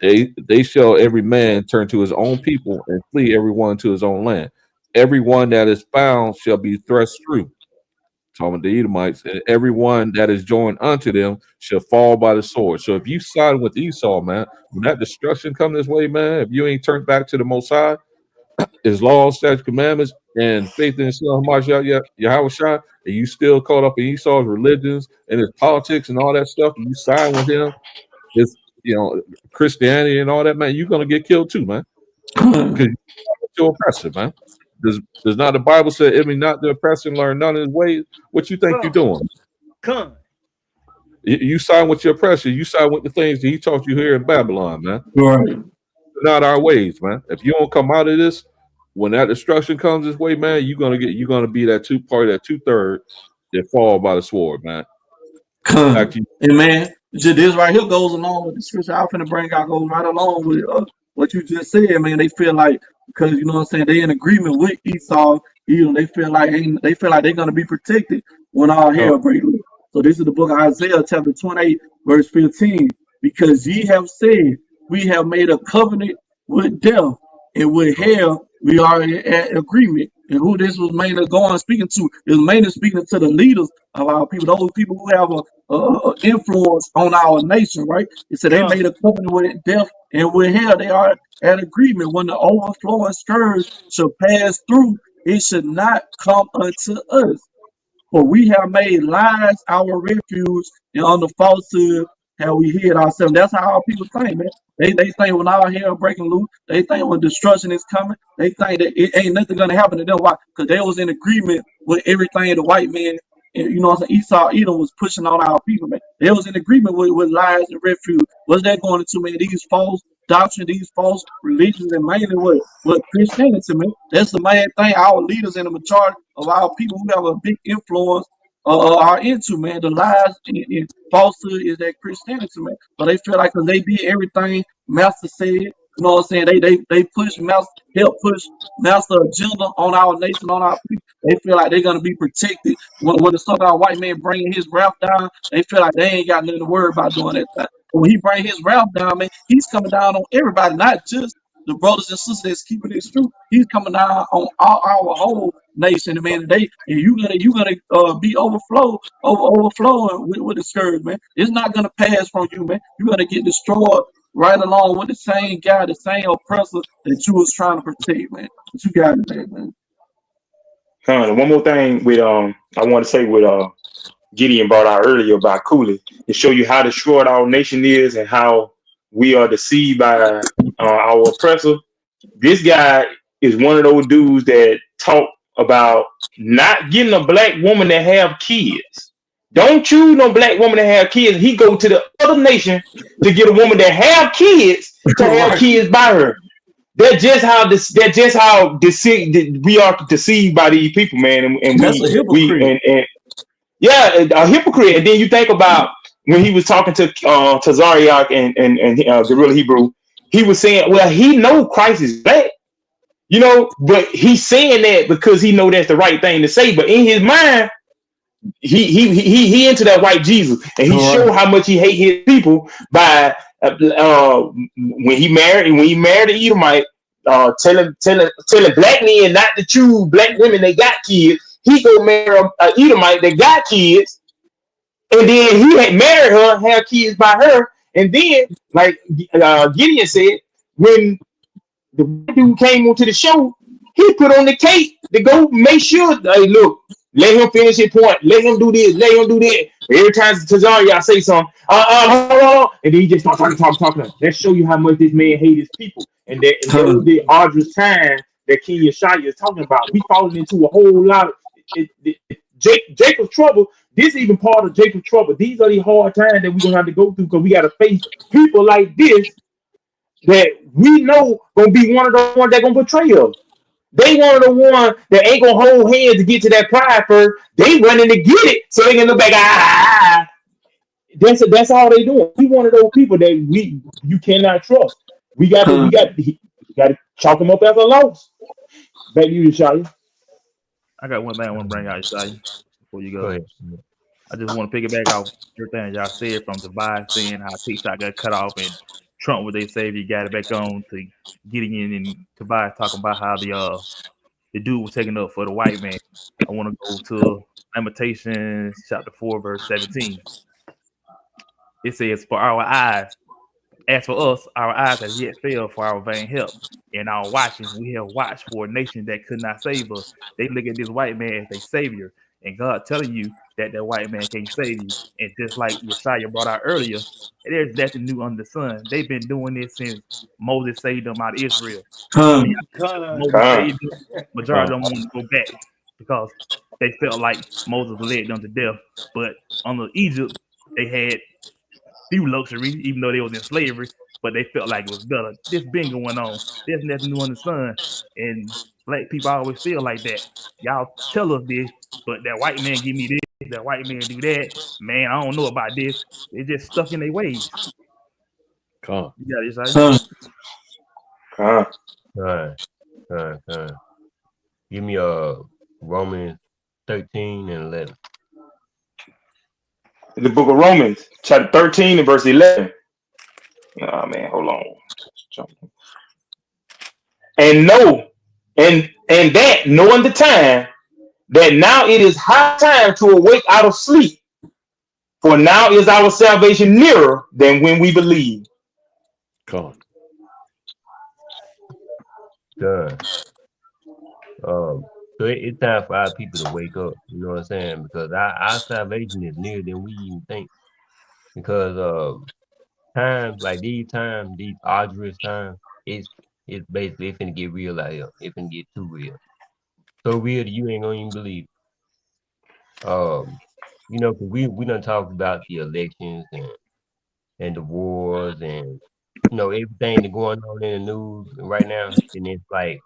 They shall every man turn to his own people and flee every one to his own land. Every one that is found shall be thrust through. Talking about the Edomites, and everyone that is joined unto them shall fall by the sword. So if you side with Esau, man, when that destruction come this way, man, if you ain't turned back to the Most High, his laws, statutes, commandments, and faith in his son Yahweh Shai, and you still caught up in Esau's religions and his politics and all that stuff, and you side with him, his Christianity and all that, man, you're gonna get killed too, man. Because you're oppressor, man. Does not the Bible say, "If not the oppressor learn none of his ways"? What you think you're doing?
Come.
You sign with your oppressor. You sign with the things that he taught you here in Babylon, man.
Right.
Not our ways, man. If you don't come out of this, when that destruction comes this way, man, you're gonna be that that 2/3 that fall by the sword, man. Back to you.
And man, this right here goes along with the scripture I'm finna bring out, goes right along with what you just said, man. They feel like, because you know what I'm saying, they in agreement with Esau, they feel like they're gonna be protected when all hell breaks loose. So this is the book of Isaiah, chapter 28, verse 15. Because ye have said, we have made a covenant with death, and with hell we are in agreement. And who this was mainly going speaking to is mainly speaking to the leaders of our people, those people who have a influence on our nation, right? It said they made a covenant with death, and with hell they are at agreement. When the overflowing scourge shall pass through, it should not come unto us. For we have made lies our refuge, and on the falsehood have we hid ourselves? That's how our people think, man. They think when all hell breaking loose, they think when destruction is coming, they think that it ain't nothing gonna happen to them. Why? Because they was in agreement with everything the white man, you know what I'm saying, Esau Edom was pushing on our people, man. They was in agreement with lies and refuge. What's that going into, man? These false doctrine, these false religions, and mainly what Christianity, man. That's the main thing our leaders and the majority of our people who have a big influence are into, man. The lies and falsehood is that Christianity, man. So they feel like 'cause they did everything Master said, you know what I'm saying? They push Master, help push Master agenda on our nation, on our people. They feel like they're gonna be protected when the so-called white man bringing his wrath down. They feel like they ain't got nothing to worry about doing that time. But when he bring his wrath down, man, he's coming down on everybody, not just the brothers and sisters that's keeping this truth. He's coming down on our whole nation, man. Today, and you gonna be overflowing with the scourge, man. It's not gonna pass from you, man. You're gonna get destroyed right along with the same guy, the same oppressor that you was trying to protect, man. But you got it, man.
One more thing with I want to say with Gideon brought out earlier about Cooley to show you how destroyed our nation is and how we are deceived by our oppressor. This guy is one of those dudes that talk about not getting a black woman to have kids. Don't choose no black woman to have kids. He go to the other nation to get a woman that have kids to have
Right.
kids by her. That's just how deceived we are deceived by these people, man. And
That's a
we
hypocrite.
and yeah, a hypocrite. And then you think about when he was talking to Zariak and Gorilla Hebrew, he was saying, well, he know Christ is black, you know, but he's saying that because he know that's the right thing to say. But in his mind, he into that white Jesus, and he
All right.
showed how much he hate his people by when he married the Edomite, telling black men not to choose black women that got kids. He go marry a Edomite that got kids, and then he had married her, had kids by her, and then like Gideon said, when the dude came onto the show, he put on the cape to go make sure, hey, look, let him finish his point, let him do this, let him do that. Every time Tazaria say something, hold on, and then he just start talking. Let's show you how much this man hates his people. And that was the arduous time that King Yeshaya is talking about. We falling into a whole lot of Jacob's trouble. This even part of Jacob's trouble. These are the hard times that we're gonna have to go through because we gotta face people like this that we know gonna be one of the ones that gonna betray us. They one of the ones that ain't gonna hold hands to get to that pride first. They running to get it so they can look back. That's all they doing. We one of those people that you cannot trust. We got to chalk them up as a loss. Back to you, Shia.
I got one thing I want to bring out, Shai, before you
Go
go.
ahead.
I just want to piggyback off everything y'all said from Tobias saying how TikTok got cut off and Trump was they savior got it back on to getting in and Tobias talking about how the dude was taking up for the white man. I want to go to Lamentations chapter 4, verse 17. It says, for our eyes, as for us, our eyes have yet failed for our vain help. In our watching, we have watched for a nation that could not save us. They look at this white man as their savior, and God telling you that that white man can't save you. And just like Yeshaya brought out earlier, there's nothing new under the sun. They've been doing this since Moses saved them out of Israel. Some of
Huh.
y'all,
Con,
Moses
Come
saved them. Majority
Uh,
of them want to go back because they felt like Moses led them to death. But under Egypt, they had few luxury, even though they was in slavery, but they felt like it was better. This been going on. There's nothing new under the sun. And black people always feel like that. Y'all tell us this, but that white man give me this, that white man do that. Man, I don't know about this. They just stuck in their ways.
Con.
You got it, say?
Huh.
on.
uh, Give me Romans 13 and 11.
The book of Romans, chapter 13 and verse 11. Oh, man, hold on. And know, and that knowing the time, that now it is high time to awake out of sleep. For now is our salvation nearer than when we believe.
Con.
Done. So it's time for our people to wake up. You know what I'm saying? Because our salvation is nearer than we even think. because times like these times, these arduous times, it's it's basically it's finna get real out here. It's finna get too real. So real that you ain't gonna even believe it. You know, 'cause we done talked about the elections and the wars and you know everything that's going on in the news right now, and it's like,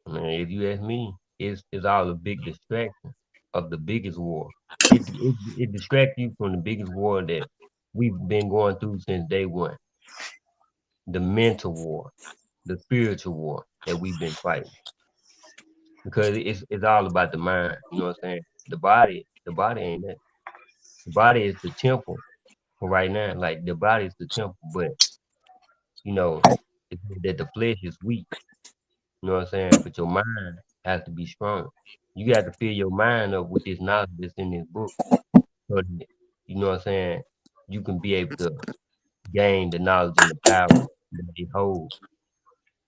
man, if you ask me, it's all a big distraction of the biggest war. It distracts you from the biggest war that we've been going through since day one, the mental war, the spiritual war that we've been fighting. Because it's all about the mind. You know what I'm saying? The body ain't that. The body is the temple for right now. Like the body is the temple, but you know, it's that the flesh is weak. You know what I'm saying? But your mind has to be strong. You got to fill your mind up with this knowledge that's in this book. So that, you know what I'm saying? You can be able to gain the knowledge and the power that it holds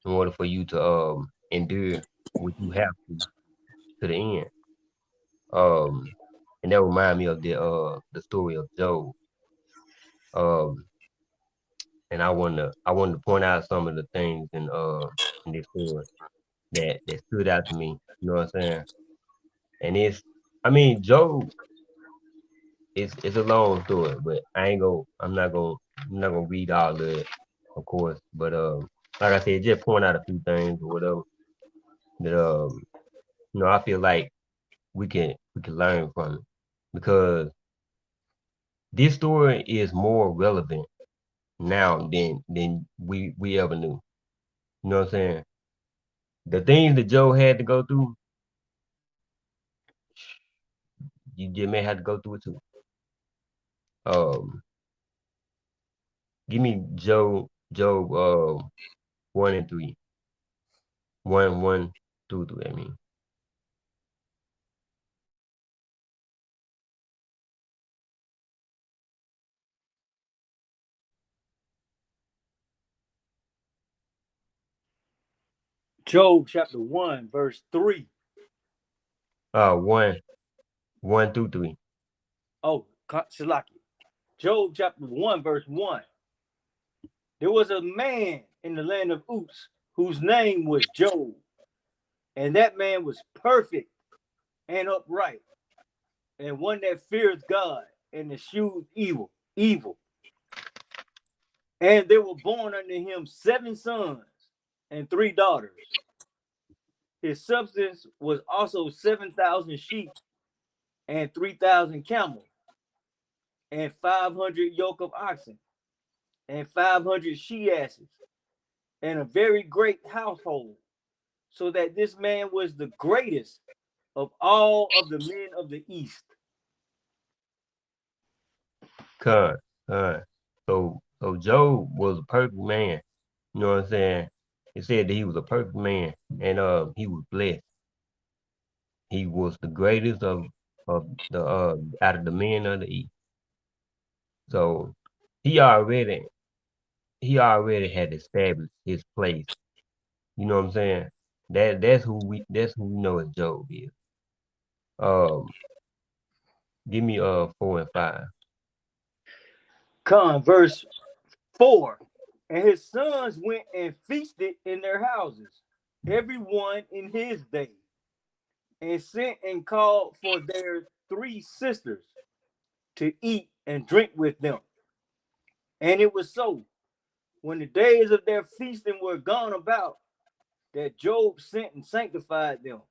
in order for you to endure what you have to the end. Um, and that remind me of the story of Job. Um, and I wanted to point out some of the things in this story that stood out to me. You know what I'm saying? And I mean, Job, it's a long story, but I'm not gonna read all of it, of course. But like I said, just point out a few things or whatever that you know, I feel like we can learn from it because this story is more relevant now than we ever knew. You know what I'm saying? The things that Joe had to go through, you just may have to go through it too. Um, give me Job 1 and 3. One, 2, 3, I mean.
Job chapter 1, verse 3.
One, 1 through 3.
Oh, Salaki. Job chapter 1, verse 1. There was a man in the land of Uz whose name was Job, and that man was perfect and upright, and one that fears God and eschewed evil. And there were born unto him 7 sons and 3 daughters. His substance was also 7,000 sheep and 3,000 camels, and 500 yoke of oxen, and 500 she asses, and a very great household, so that this man was the greatest of all of the men of the East.
Con, con. So Job was a perfect man. You know what I'm saying? It said that he was a perfect man and he was blessed. He was the greatest of the out of the men of the East. So he already he already had established his place. You know what I'm saying? That's who we know as Job is. Um, give me 4 and 5.
Verse 4. And his sons went and feasted in their houses, every one in his day, and sent and called for their 3 sisters to eat and drink with them. And it was so, when the days of their feasting were gone about, that Job sent and sanctified them,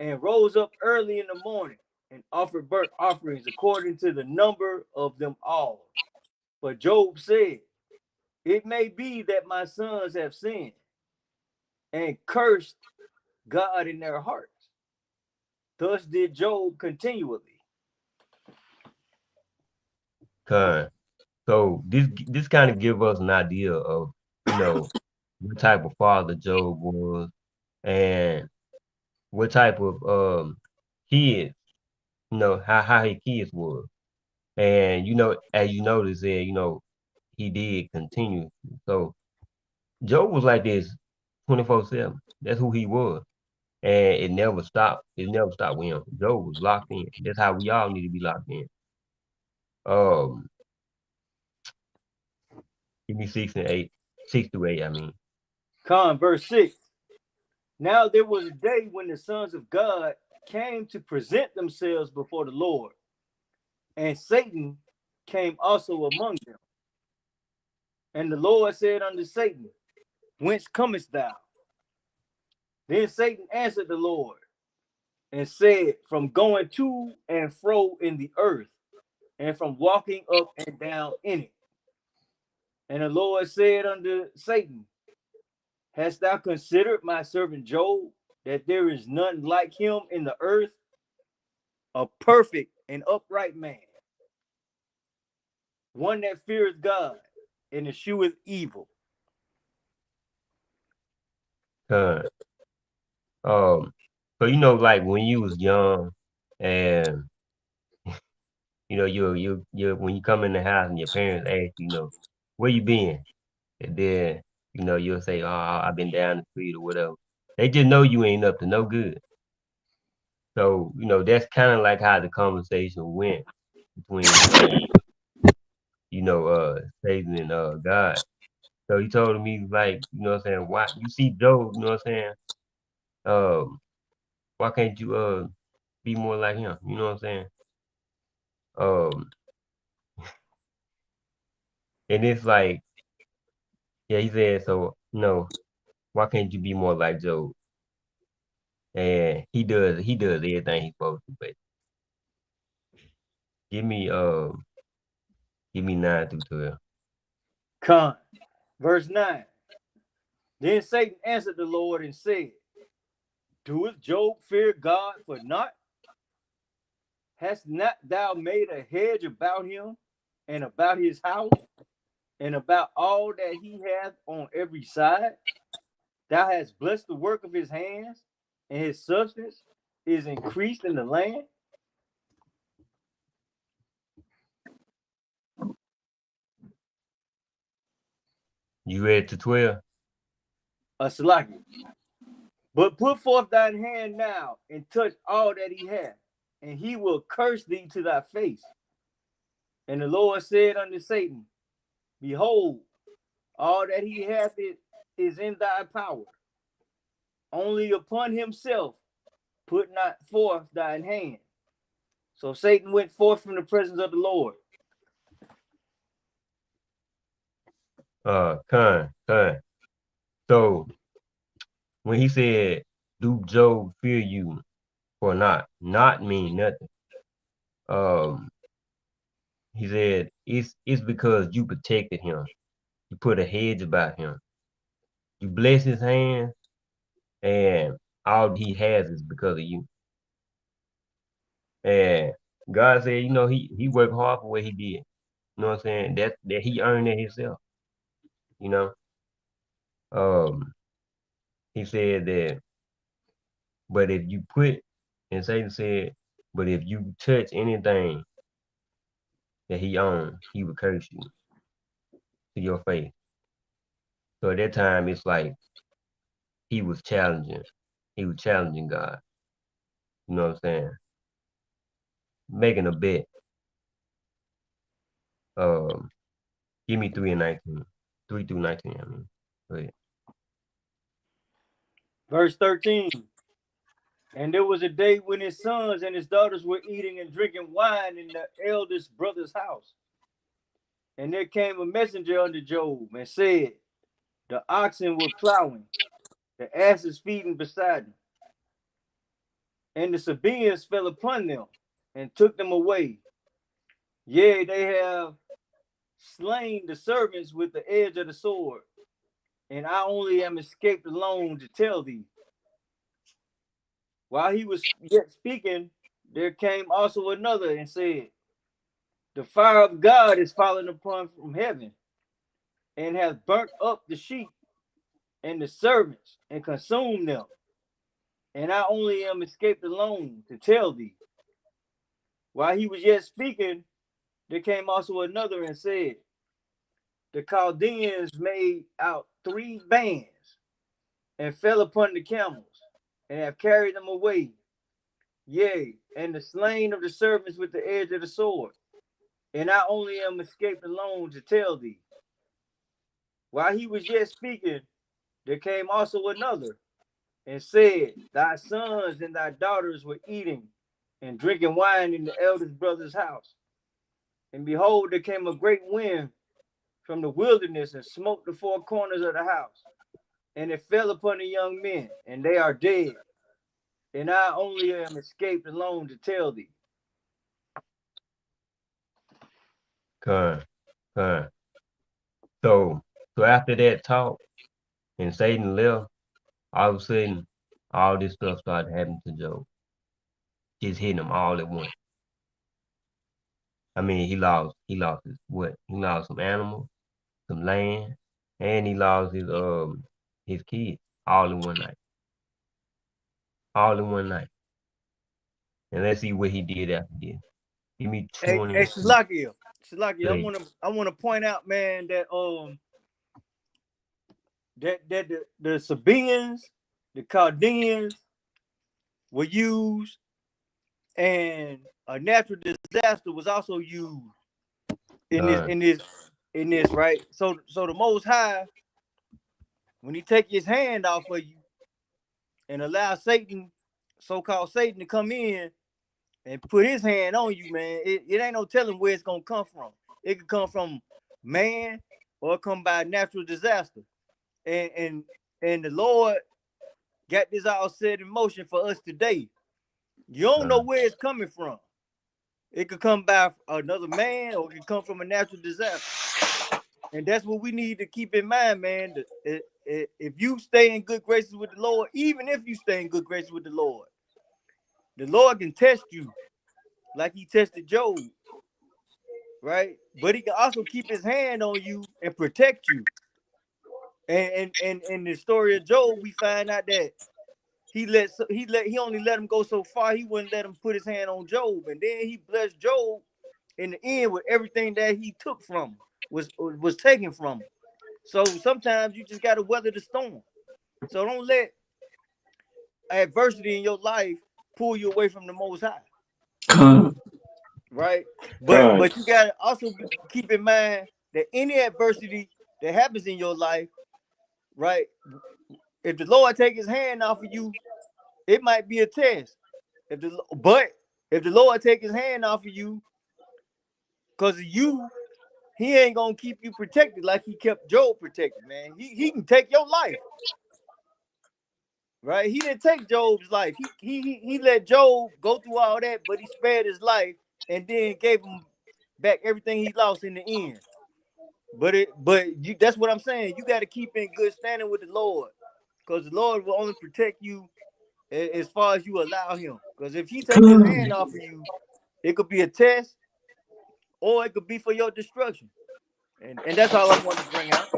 and rose up early in the morning, and offered burnt offerings according to the number of them all. But Job said, it may be that my sons have sinned and cursed God in their hearts. Thus did Job continually.
Con. So this kind of give us an idea of, you know, what type of father Job was and what type of kids, you know, how his kids was. And you know, as you notice there, you know, he did continue. So Job was like this 24/7. That's who he was. And it never stopped. It never stopped with him. Job was locked in. That's how we all need to be locked in. Um, give me 6 and 8, 6 through 8. I mean,
Verse 6. Now there was a day when the sons of God came to present themselves before the Lord, and Satan came also among them. And the Lord said unto Satan, Whence comest thou? Then Satan answered the Lord and said, From going to and fro in the earth, and from walking up and down in it. And the Lord said unto Satan, Hast thou considered my servant Job, that there is none like him in the earth, a perfect and upright man, one that feareth God and escheweth evil?
uh, um, so like when you was young, and you when you come in the house and your parents ask where you been, and then you'll say, "Oh, I've been down the street or whatever." They just know you ain't up to no good. So that's kind of like how the conversation went between Satan and God. So he told me, like, what I'm saying, why you see Job, what I'm saying? Um, why can't you be more like him? You know what I'm saying? Um, and it's like, yeah, he said, so why can't you be more like Job? And he does everything he's supposed to, but give me um give me 9 through 12.
Verse 9. Then Satan answered the Lord and said, Doeth Job fear God for naught? Hast not thou made a hedge about him and about his house and about all that he hath on every side? Thou hast blessed the work of his hands, and his substance is increased in the land.
You read to 12?
Salaki. But put forth thine hand now and touch all that he hath, and he will curse thee to thy face. And the Lord said unto Satan, Behold, all that he hath is in thy power. Only upon himself put not forth thine hand. So Satan went forth from the presence of the Lord.
Con. So when he said, "Do Job fear you for not mean nothing." Um, he said it's because you protected him. You put a hedge about him. You bless his hands, and all he has is because of you. And God said, he worked hard for what he did. You know what I'm saying? That he earned it himself. You know. Um, he said that, but if you put, and Satan said, but if you touch anything that he owned, he would curse you to your face. So at that time, it's like he was challenging. He was challenging God. You know what I'm saying? Making a bet. Um, give me 3 and 19. 3 through 19, I mean. Go ahead.
Verse 13. And there was a day when his sons and his daughters were eating and drinking wine in the eldest brother's house. And there came a messenger unto Job and said, The oxen were plowing, the asses feeding beside them. And the Sabaeans fell upon them and took them away. Yea, they have slain the servants with the edge of the sword, and I only am escaped alone to tell thee. While he was yet speaking, there came also another and said, The fire of God is fallen upon from heaven, and hath burnt up the sheep and the servants, and consumed them. And I only am escaped alone to tell thee. While he was yet speaking, there came also another and said, The Chaldeans made out 3 bands, and fell upon the camels, and have carried them away. Yea, and the slain of the servants with the edge of the sword. and I only am escaped alone to tell thee. While he was yet speaking, there came also another, and said, Thy sons and thy daughters were eating and drinking wine in the eldest brother's house. And behold, there came a great wind from the wilderness and smote the four corners of the house. And it fell upon the young men, and they are dead. And I only am escaped alone to tell thee.
Con, con. So after that talk and Satan left, all of a sudden, all this stuff started happening to Job. Just hitting him all at once. I mean, he lost his what? He lost some animals, some land, and he lost his kids all in one night. All in one night. And let's see what he did after this. Give me
Hey,
20.
Shalakia, I
Great.
wanna point out, man, that that the Sabaeans, the Chaldeans were used, and a natural disaster was also used in this
God,
right. So the Most High, when he take his hand off of you and allow Satan, so-called Satan, to come in and put his hand on you, man, it ain't no telling where it's gonna come from. It could come from man or come by natural disaster. And the Lord got this all set in motion for us today. You don't know
God,
where it's coming from. It could come by another man, or it could come from a natural disaster. And that's what we need to keep in mind, man. If you stay in good graces with the Lord, even if you stay in good graces with the Lord can test you like he tested Job, right? But he can also keep his hand on you and protect you. And in the story of Job, we find out that he only let him go so far. He wouldn't let him put his hand on Job, and then he blessed Job in the end with everything that he took from him, was taken from him. So sometimes you just got to weather the storm. So don't let adversity in your life pull you away from the Most High,
Con,
right? But
Con,
but you got to also keep in mind that any adversity that happens in your life, right? If the Lord take his hand off of you, it might be a test. But if the Lord take his hand off of you because of you, he ain't gonna keep you protected like he kept Job protected, man. He can take your life, right? He didn't take Job's life. He let Job go through all that, but he spared his life and then gave him back everything he lost in the end. But that's what I'm saying. You got to keep in good standing with the Lord, because the Lord will only protect you as far as you allow him. Because if he take his
con,
hand off of you, it could be a test, or it could be for your destruction. And that's all I wanted to bring out.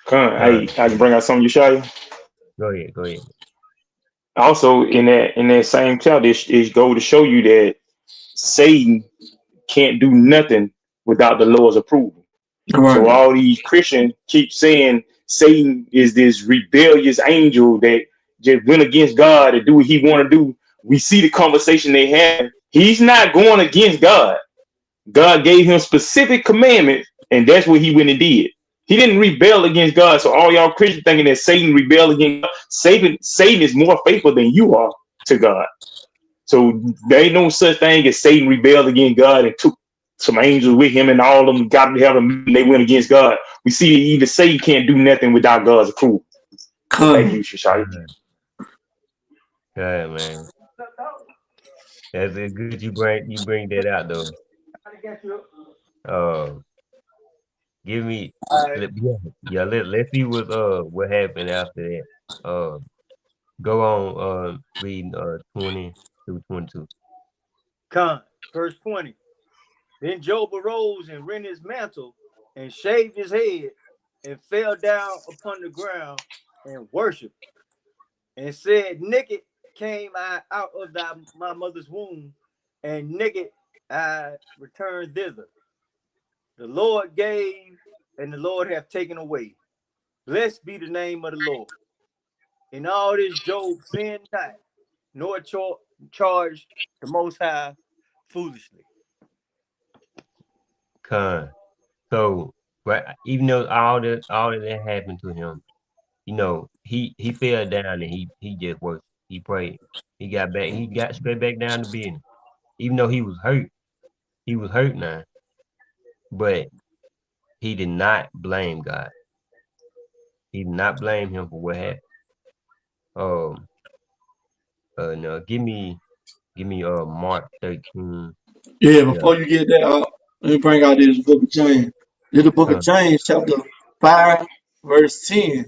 con.
God.
Hey, I can bring out some Yeshaya.
Go ahead, go ahead.
Also, in that same chapter, it go to show you that Satan can't do nothing without the Lord's approval. So
right.
all these Christians keep saying Satan is this rebellious angel that just went against God to do what he want to do. We see the conversation they had. He's not going against God. God gave him specific commandments, and that's what he went and did. He didn't rebel against God. So all y'all Christians thinking that Satan rebelled against God, Satan is more faithful than you are to God. So there ain't no such thing as Satan rebelled against God and took some angels with him and all of them got to heaven and they went against God. We see even Satan can't do nothing without God's approval. Thank you,
Con,
Shishai.
God, God, man. That's it. Good you bring that out though. Uh, give me
All right.
yeah. Let's see what happened after that. Go on reading 20 through 22.
Con, verse 20. Then Job arose and rent his mantle and shaved his head and fell down upon the ground and worshiped and said, Naked came I out of my mother's womb, and naked I returned thither. The Lord gave, and the Lord hath taken away. Blessed be the name of the Lord. In all this Job sinned not, nor charged the Most High foolishly.
Con. So, right, even though all that happened to him, he fell down and he just worked. He prayed. He got back. He got straight back down to business. Even though he was hurt, now, but he did not blame God. He did not blame him for what happened. Um, no, give me Mark 13.
Yeah,
Yeah,
before you get that, let me bring out this book of James. This the book of
con,
James, chapter 5, verse 10.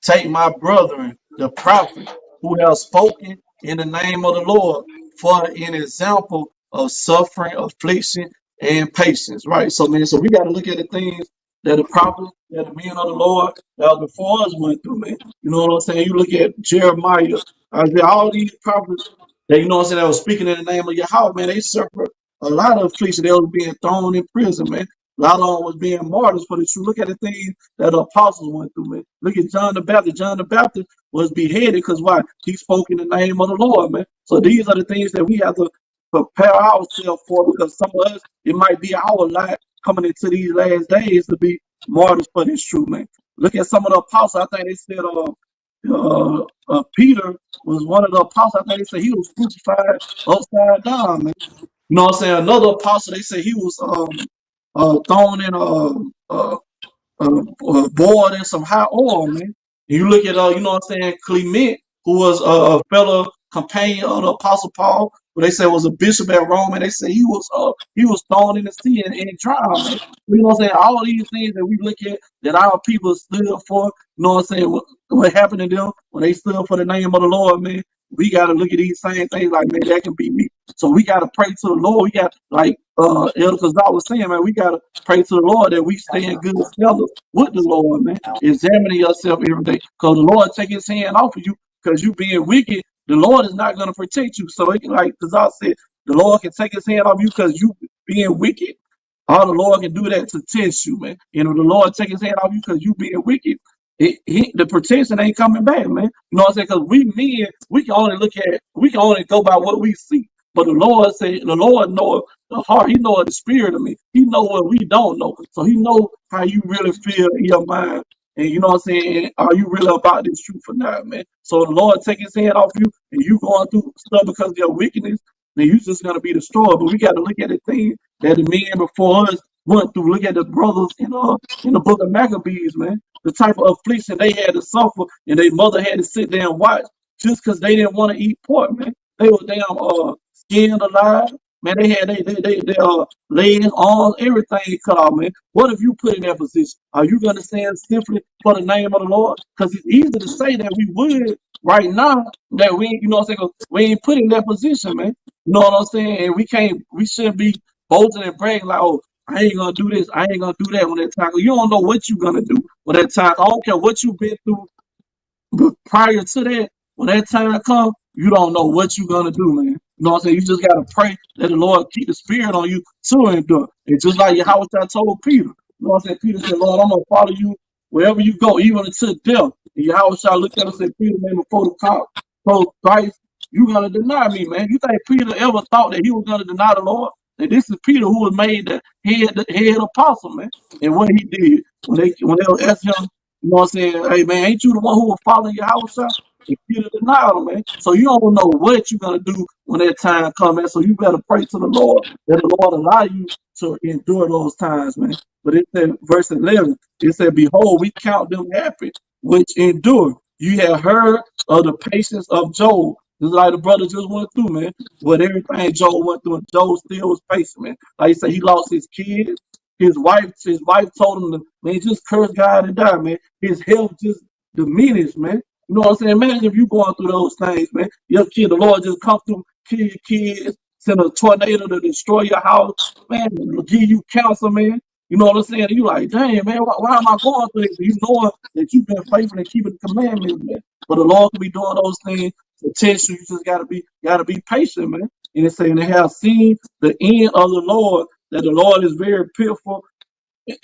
Take my brethren, the prophet, who have spoken in the name of the Lord, for an example of suffering, affliction, and patience. Right? So, man, so we got to look at the things that the prophet, that the men of the Lord that was before us went through, man. You know what I'm saying? You look at Jeremiah, Isaiah, all these prophets that, you know what I'm saying, that was speaking in the name of Yahweh, man, they suffered a lot of affliction. They was being thrown in prison, man. A lot of them was being martyrs for the truth. Look at the things that the apostles went through, man. Look at John the Baptist. John the Baptist was beheaded because why? He spoke in the name of the Lord, man. So these are the things that we have to prepare ourselves for, because some of us, it might be our life coming into these last days to be martyrs for this truth, man. Look at some of the apostles. I think they said Peter was one of the apostles. I think they said he was crucified upside down, man. You know what I'm saying? Another apostle, they say he was thrown in boiled in some hot oil, man. And you look at you know what I'm saying, Clement, who was a fellow companion of the Apostle Paul, who they said was a bishop at Rome, and they say he was thrown in the sea and drowned, man. You know what I'm saying? All these things that we look at that our people stood for, you know what I'm saying, what happened to them when they stood for the name of the Lord, man. We gotta look at these same things like, man, that can be me. So we gotta pray to the Lord. We got like Elder Kazal was saying, man, we gotta pray to the Lord that we stay in good standards with the Lord, man. Examining yourself every day. Because the Lord take his hand off of you because you being wicked. The Lord is not going to protect you. So, like Kazal said, the Lord can take his hand off you because you being wicked. All the Lord can do that to test you, man. And if the Lord take his hand off you because you being wicked, the protection ain't coming back, man. You know what I'm saying? Because we men, we can only go by what we see. But the Lord said, the Lord knows the heart. He knows the spirit of me. He know what we don't know. So he know how you really feel in your mind. And you know what I'm saying? Are you really about this truth or not, man? So the Lord take his hand off you and you going through stuff because of your wickedness, then you just gonna be destroyed. But we gotta look at the things that the men before us went through. Look at the brothers in the book of Maccabees, man. The type of affliction they had to suffer and their mother had to sit there and watch just because they didn't want to eat pork, man. They were damn skinned alive. Man, they had they legs, arms, everything cut off, man. What if you put in that position? Are you gonna stand simply for the name of the Lord? Because it's easy to say that we would right now that we, you know what I'm saying, 'cause we ain't put in that position, man. You know what I'm saying? And we shouldn't be boasting and bragging like, oh, I ain't gonna do this, I ain't gonna do that when that time. You don't know what you're gonna do when that time. I don't care what you've been through but prior to that, when that time comes, you don't know what you're gonna do, man. You know what I'm saying? You just gotta pray that the Lord keep the spirit on you to endure. It's just like how I told Peter. You know what I'm saying? Peter said, Lord, I'm gonna follow you wherever you go, even until death. And Yahweh looked at him and said, Peter, man, before the cock told Christ, you gonna deny me, man. You think Peter ever thought that he was gonna deny the Lord? And this is Peter who was made the head apostle, man. And what he did when they asked him, you know what I'm saying? Hey man, ain't you the one who was following your house up? And Peter denied him, man. So you don't know what you're gonna do when that time comes, man. So you better pray to the Lord that the Lord allow you to endure those times, man. But it said, verse 11, it said, Behold, we count them happy which endure. You have heard of the patience of Job. Just like the brother just went through, man. What everything Job went through, and Job still was patient, man. Like you say, he lost his kids. His wife told him to, man, just curse God and die, man. His health just diminished, man. You know what I'm saying? Imagine if you going through those things, man. Your kid, the Lord just come through, kill your kids, send a tornado to destroy your house, man, give you counsel, man. You know what I'm saying? You like, dang, man, why am I going through this? You know that you've been faithful and keeping the commandments, man. But the Lord can be doing those things to test you. You just gotta be patient, man. And it's saying they have seen the end of the Lord, that the Lord is very pitiful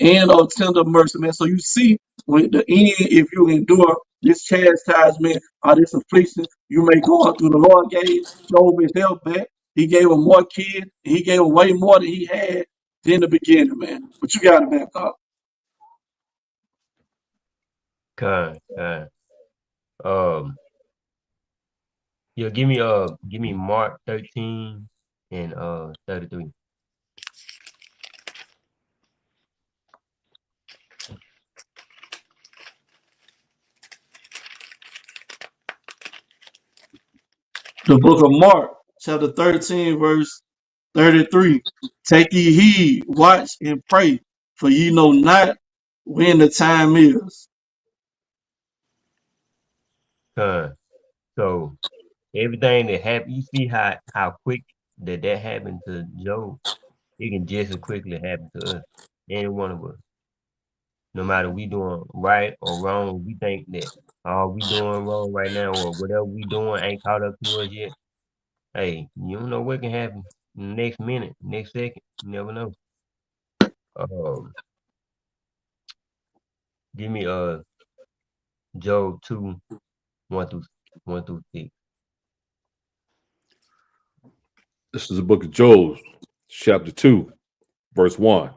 and of tender mercy, man. So you see, when the end, if you endure this chastisement or this affliction, you may go on through. The Lord gave Job his health back. He gave him more kids. He gave him way more than he had in the beginning, man. But you got to back up.
Con. Um, yeah, give me Mark 13 and 33.
The book of Mark, chapter 13, verse 33. Take ye heed, watch and pray, for ye know not when the time is.
Con. So everything that happened, you see how quick that happened to Job. It can just as quickly happen to us, any one of us. No matter we doing right or wrong, we think that all we doing wrong right now or whatever we doing ain't caught up to us yet. Hey, you don't know what can happen in the next minute, next second. You never know. Um, give me Job 2, 1 through 6.
This is the book of Job, chapter 2, verse 1.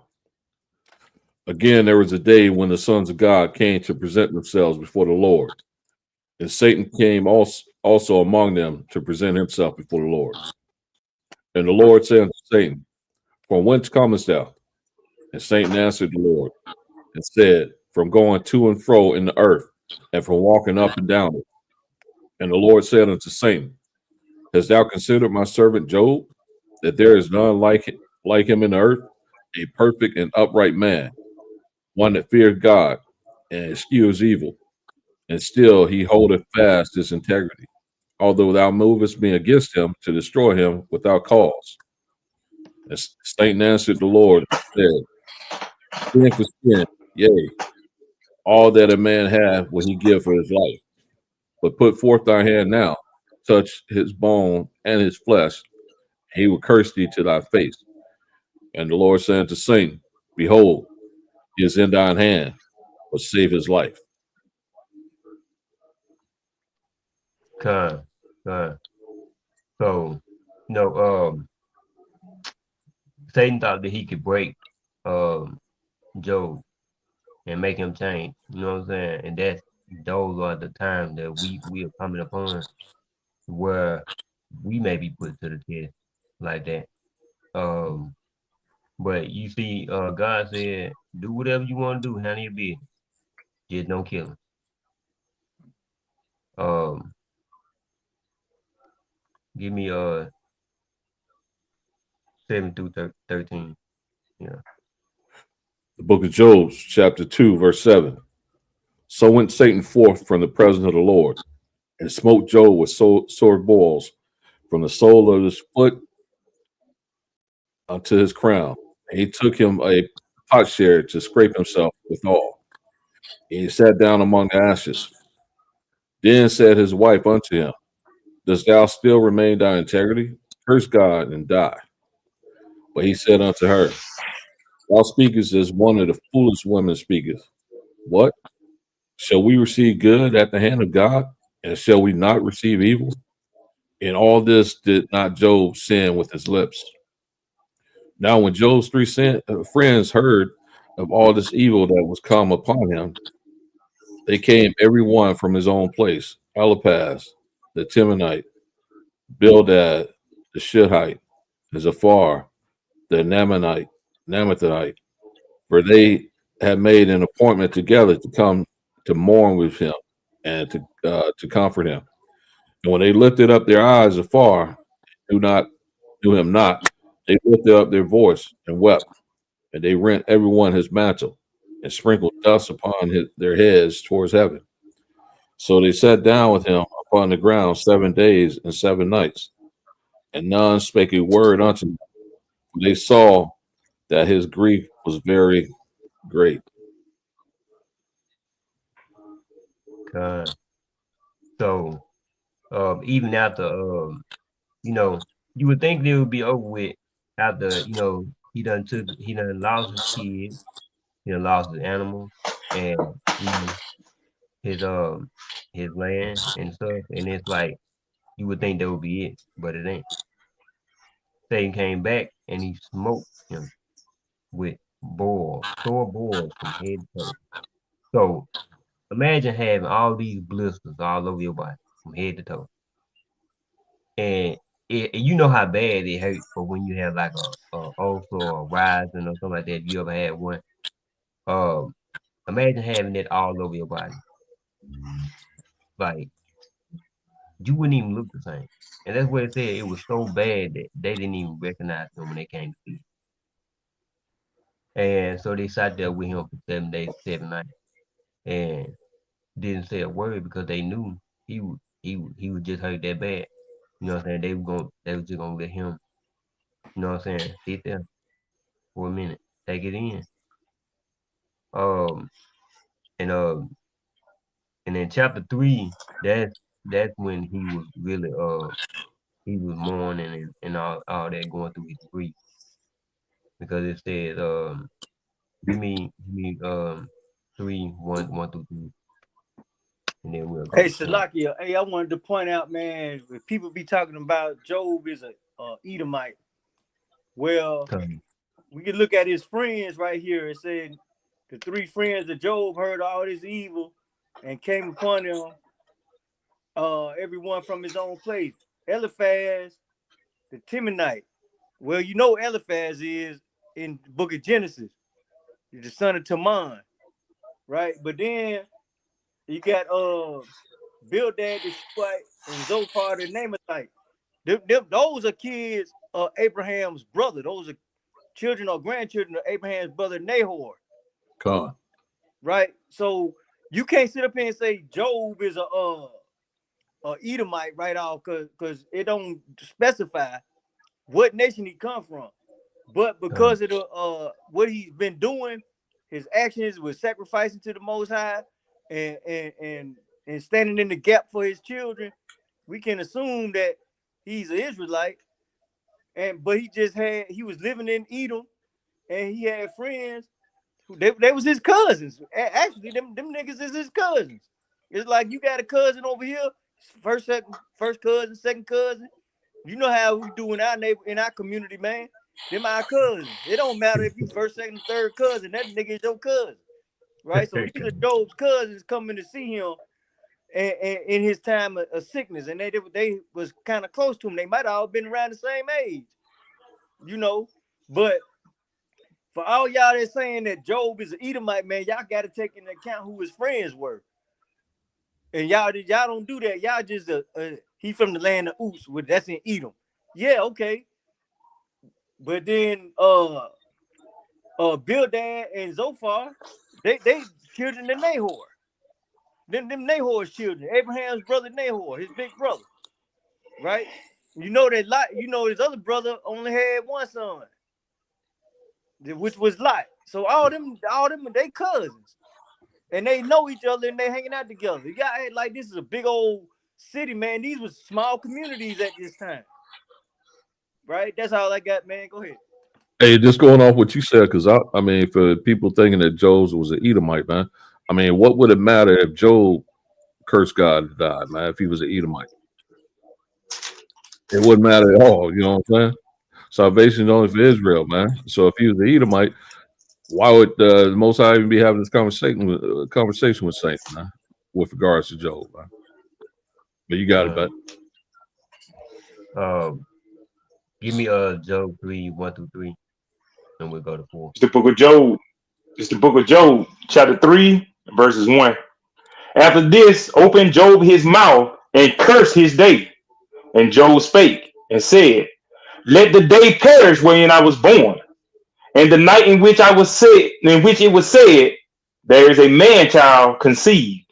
Again, there was a day when the sons of God came to present themselves before the Lord, and Satan came also among them to present himself before the Lord. And the Lord said unto Satan, from whence comest thou? And Satan answered the Lord and said, from going to and fro in the earth, and from walking up and down it. And the Lord said unto Satan, hast thou considered my servant Job, that there is none like him in the earth, a perfect and upright man, one that feareth God and eschews evil, and still he holdeth fast his integrity, although thou movest me against him to destroy him without cause. And Satan answered the Lord and said, skin for skin, yea, all that a man hath will he give for his life. But put forth thy hand now, touch his bone and his flesh, and he will curse thee to thy face. And the Lord said unto Satan, behold, he is in thine hand, but save his life.
Con, con. So, Satan thought that he could break um Job and make him change. You know what I'm saying? And those are the times that we are coming upon where we may be put to the test like that. Um, but you see, God said, do whatever you want to do, handle your business. Just don't kill him. Um, give me 7 through 13. Yeah.
The book of Job, chapter 2, verse 7. So went Satan forth from the presence of the Lord, and smote Job with sore boils from the sole of his foot unto his crown. And he took him a potsherd to scrape himself withal. And he sat down among the ashes. Then said his wife unto him, dost thou still remain thy integrity? Curse God and die. But he said unto her, thou speakest as one of the foolish women speaketh. What? Shall we receive good at the hand of God? And shall we not receive evil? In all this did not Job sin with his lips. Now when Job's friends heard of all this evil that was come upon him, they came every one from his own place. Eliphaz, the Temanite, Bildad, the Shihite, Zophar, the Namathite, for they had made an appointment together to come to mourn with him and to comfort him. And when they lifted up their eyes afar, knew him not, they lifted up their voice and wept, and they rent every one his mantle and sprinkled dust upon their heads towards heaven. So they sat down with him upon the ground 7 days and 7 nights, and none spake a word unto him. They saw that his grief was very great.
Con. So, even after, you know, you would think they would be over with after, he done lost his kid, he done lost his animal, and his his land and stuff, and it's like you would think that would be it, but it ain't. Satan came back and he smoked him with sore boils from head to toe. So imagine having all these blisters all over your body from head to toe. And you know how bad it hurts for when you have like a ulcer or a rising or something like that. If you ever had one, um, imagine having it all over your body. Like you wouldn't even look the same. And that's what it said. It was so bad that they didn't even recognize him when they came to see him. And so they sat there with him for 7 days, 7 nights, and didn't say a word because they knew he was just hurt that bad. You know what I'm saying? They was just gonna let him, you know what I'm saying, sit there for a minute, take it in. Um and and in chapter 3, that's when he was mourning and all that going through his grief because it said give me 1 through 3 and then we'll go
Hey,
to 4.
Salakia. Hey, I wanted to point out, man, if people be talking about Job is a Edomite, well,
Come.
we can look at his friends right here. It said the 3 friends of Job heard all this evil and came upon him, everyone from his own place. Eliphaz, the Temanite. Well, you know Eliphaz is in the book of Genesis. He's the son of Teman, right? But then you got Bildad the Shuhite and Zophar the Namathite. Those are kids of Abraham's brother. Those are children or grandchildren of Abraham's brother Nahor,
God.
right? So you can't sit up here and say Job is a Edomite right off because it don't specify what nation he come from. But because of the what he's been doing, his actions with sacrificing to the Most High and standing in the gap for his children, we can assume that he's an Israelite. And but he was living in Edom and he had friends who they was his cousins. Actually, them niggas is his cousins. It's like you got a cousin over here, first cousin, second cousin. You know how we do in our in our community, man. Them our cousins. It don't matter if you first, second, third cousin. That nigga is your cousin, right? So these are Job's cousins coming to see him, and in his time of sickness, and they was kind of close to him. They might have all been around the same age, you know. But for all y'all that's saying that Job is an Edomite, man, y'all got to take into account who his friends were. And y'all don't do that. Y'all just he from the land of Uz, that's in Edom. Yeah, okay. But then Bildad and Zophar, they children of Nahor. Them Nahor's children, Abraham's brother Nahor, his big brother, right? You know that Lot, his other brother only had one son, which was Lot. So all them they cousins. And they know each other and they hanging out together. You got like this is a big old city, man. These was small communities at this time. Right? That's all I got, man. Go ahead.
Hey, just going off what you said, because I mean, for people thinking that Job was an Edomite, man, I mean, what would it matter if Job cursed God and died, man, if he was an Edomite? It wouldn't matter at all, you know what I'm saying? Salvation is only for Israel, man. So if he was an Edomite, why would the Most High even be having this conversation with Saint, man, with regards to Job, man? But you got it, but
Give me Job 3, 1 through 3, and we'll go to 4.
It's the book of Job. It's the book of Job, chapter 3, verses 1. After this, opened Job his mouth and cursed his day. And Job spake and said, let the day perish wherein I was born, and the night in which it was said, there is a man child conceived.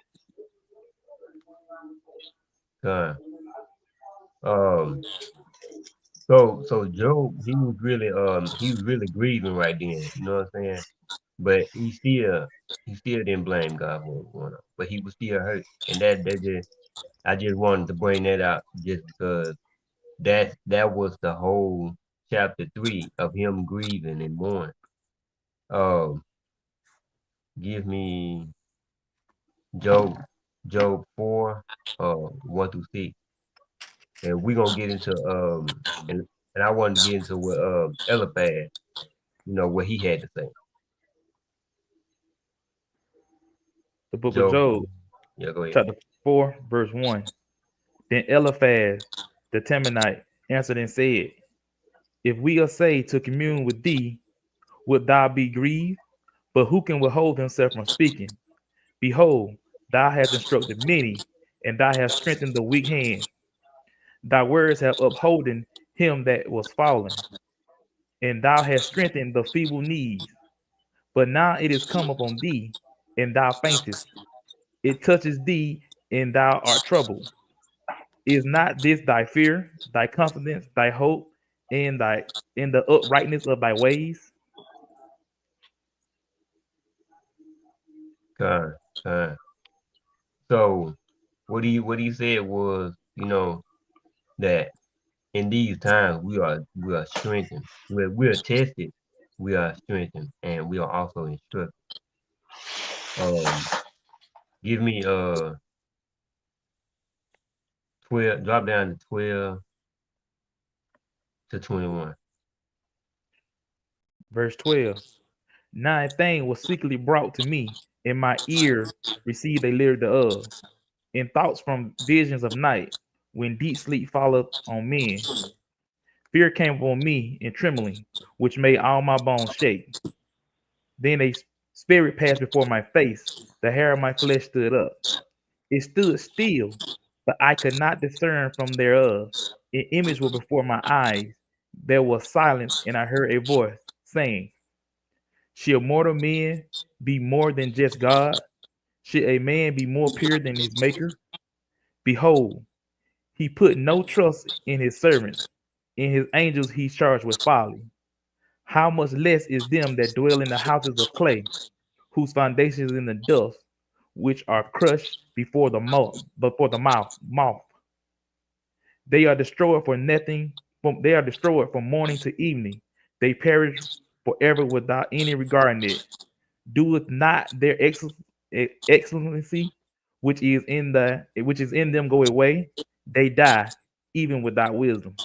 Uh, um, so Job, he was really grieving right then. You know what I'm saying? But he still didn't blame God for what was going on. But he was still hurt, and that just I just wanted to bring that out just because that was the whole chapter 3 of him grieving and mourning. Um, give me Job Job 4 1 through 6. And we're gonna get into and I wanted to get into what Eliphaz, what he had to say.
The book of
Job,
Job,
yeah, go ahead.
chapter 4, verse 1. Then Eliphaz the Temanite answered and said, if we essay to commune with thee, wilt thou be grieved? But who can withhold himself from speaking? Behold, thou hast instructed many, and thou hast strengthened the weak hands. Thy words have upholden him that was fallen, and thou hast strengthened the feeble knees. But now it is come upon thee, and thou faintest. It touches thee, and thou art troubled. Is not this thy fear, thy confidence, thy hope, in the uprightness of thy ways?
Kind, kind. So what he said was, that in these times we are strengthened. We're tested, we are strengthened, and we are also instructed. Um, give me 12, drop down to 12 to 21.
Verse 12. Now a thing was secretly brought to me, and my ear received a lyric thereof, in thoughts from visions of night, when deep sleep followed on men. Fear came upon me in trembling, which made all my bones shake. Then a spirit passed before my face, the hair of my flesh stood up. It stood still, but I could not discern from thereof. An image was before my eyes. There was silence, and I heard a voice saying, shall mortal men be more than just God? Should a man be more pure than his maker? Behold, he put no trust in his servants. In his angels he charged with folly. How much less is them that dwell in the houses of clay, whose foundations in the dust, which are crushed before the mouth. They are destroyed for nothing. They are destroyed from morning to evening. They perish forever without any regard in it. Doeth not their excellency, which is in them, go away? They die, even without wisdom.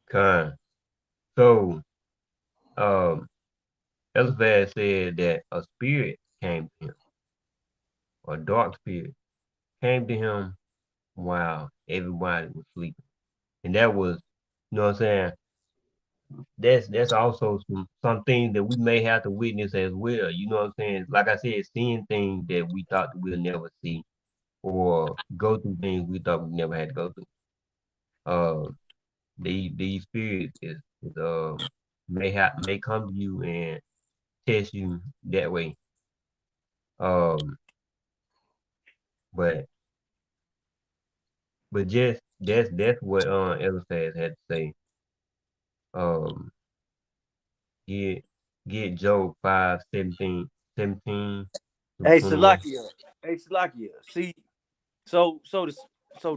Kind. So Eliphaz said that a spirit came to him, a dark spirit came to him while everybody was sleeping. And that was, you know what I'm saying? That's also some things that we may have to witness as well. You know what I'm saying? Like I said, seeing things that we thought that we'll never see, or go through things we thought we never had to go through. Uh, these spirits may come to you and test you that way. Um, but just that's what Eliphaz had to say. Um, get Job 5:17 through
Hey
21.
Salakia. Hey Salakia. See, so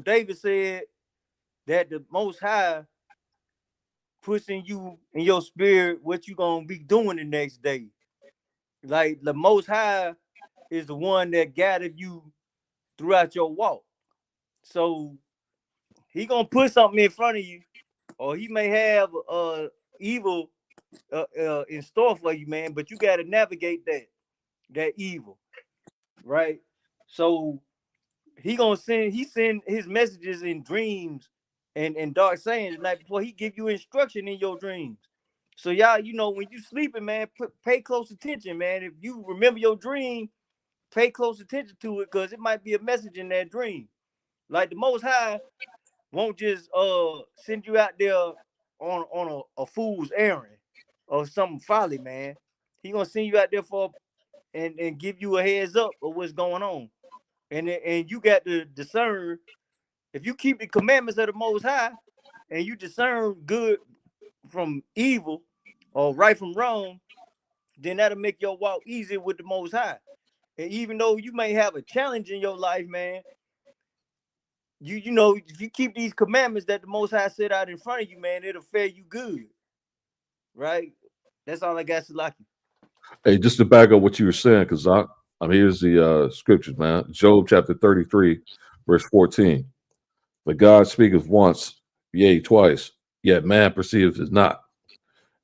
David said that the Most High puts in you in your spirit what you gonna be doing the next day. Like the Most High is the one that gathered you throughout your walk. So he gonna put something in front of you, or he may have evil in store for you, man. But you got to navigate that evil, right? So he send his messages in dreams and dark sayings the night before. He give you instruction in your dreams. So y'all, when you sleeping, man, pay close attention, man. If you remember your dream, pay close attention to it, because it might be a message in that dream. Like the Most High won't just send you out there on a fool's errand or some folly, man. He gonna send you out there and give you a heads up of what's going on. And you got to discern. If you keep the commandments of the Most High and you discern good from evil or right from wrong, then that'll make your walk easy with the Most High. And even though you may have a challenge in your life, man, if you keep these commandments that the Most High set out in front of you, man, it'll fare you good, right? That's all I got, Salaki.
Hey, just to back up what you were saying, because I'm here's the scriptures, man. Job chapter 33, verse 14. But God speaketh once yea, twice, yet man perceives it not.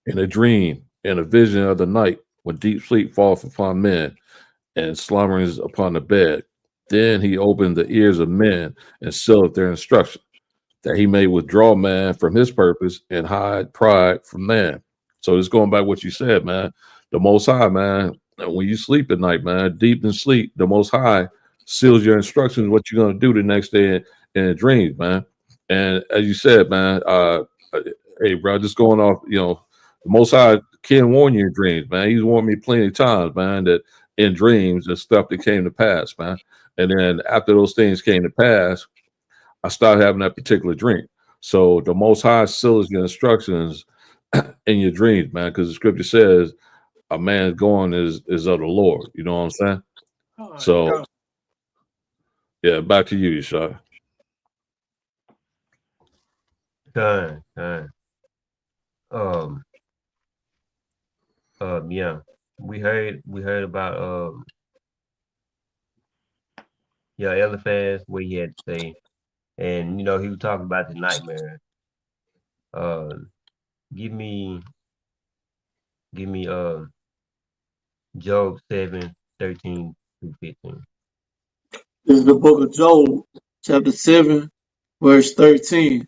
In a dream, in a vision of the night, when deep sleep falleth upon men, and slumberings upon the bed, then he opened the ears of men and sealeth their instruction, that he may withdraw man from his purpose and hide pride from man. So it's going back to what you said, man. The Most High, man, when you sleep at night, man, deep in sleep, the Most High seals your instructions, what you're going to do the next day in dreams, man. And as you said, man, hey, bro, just going off, the Most High can warn you in dreams, man. He's warned me plenty of times, man, that in dreams, the stuff that came to pass, man. And then after those things came to pass, I started having that particular dream. So the Most High seals your instructions in your dreams, man, because the scripture says a man's going is of the Lord. You know what I'm saying? So yeah, back to you, Yeshua.
Done. Um, yeah, we heard about yeah, Eliphaz, what he had to say, and he was talking about the nightmare. Uh, give me Job 7:13-15.
This is the book of Job, chapter 7, verse 13.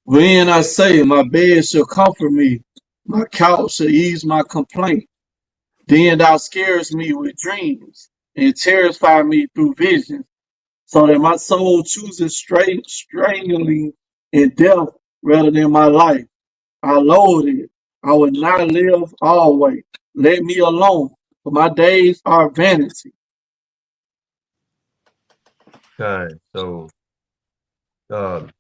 When I say, my bed shall comfort me, my couch shall ease my complaint. Then thou scarest me with dreams, and terrify me through visions, so that my soul chooses strangling in death rather than my life. I loathe it. I would not live always. Let me alone, for my days are vanity.
So um,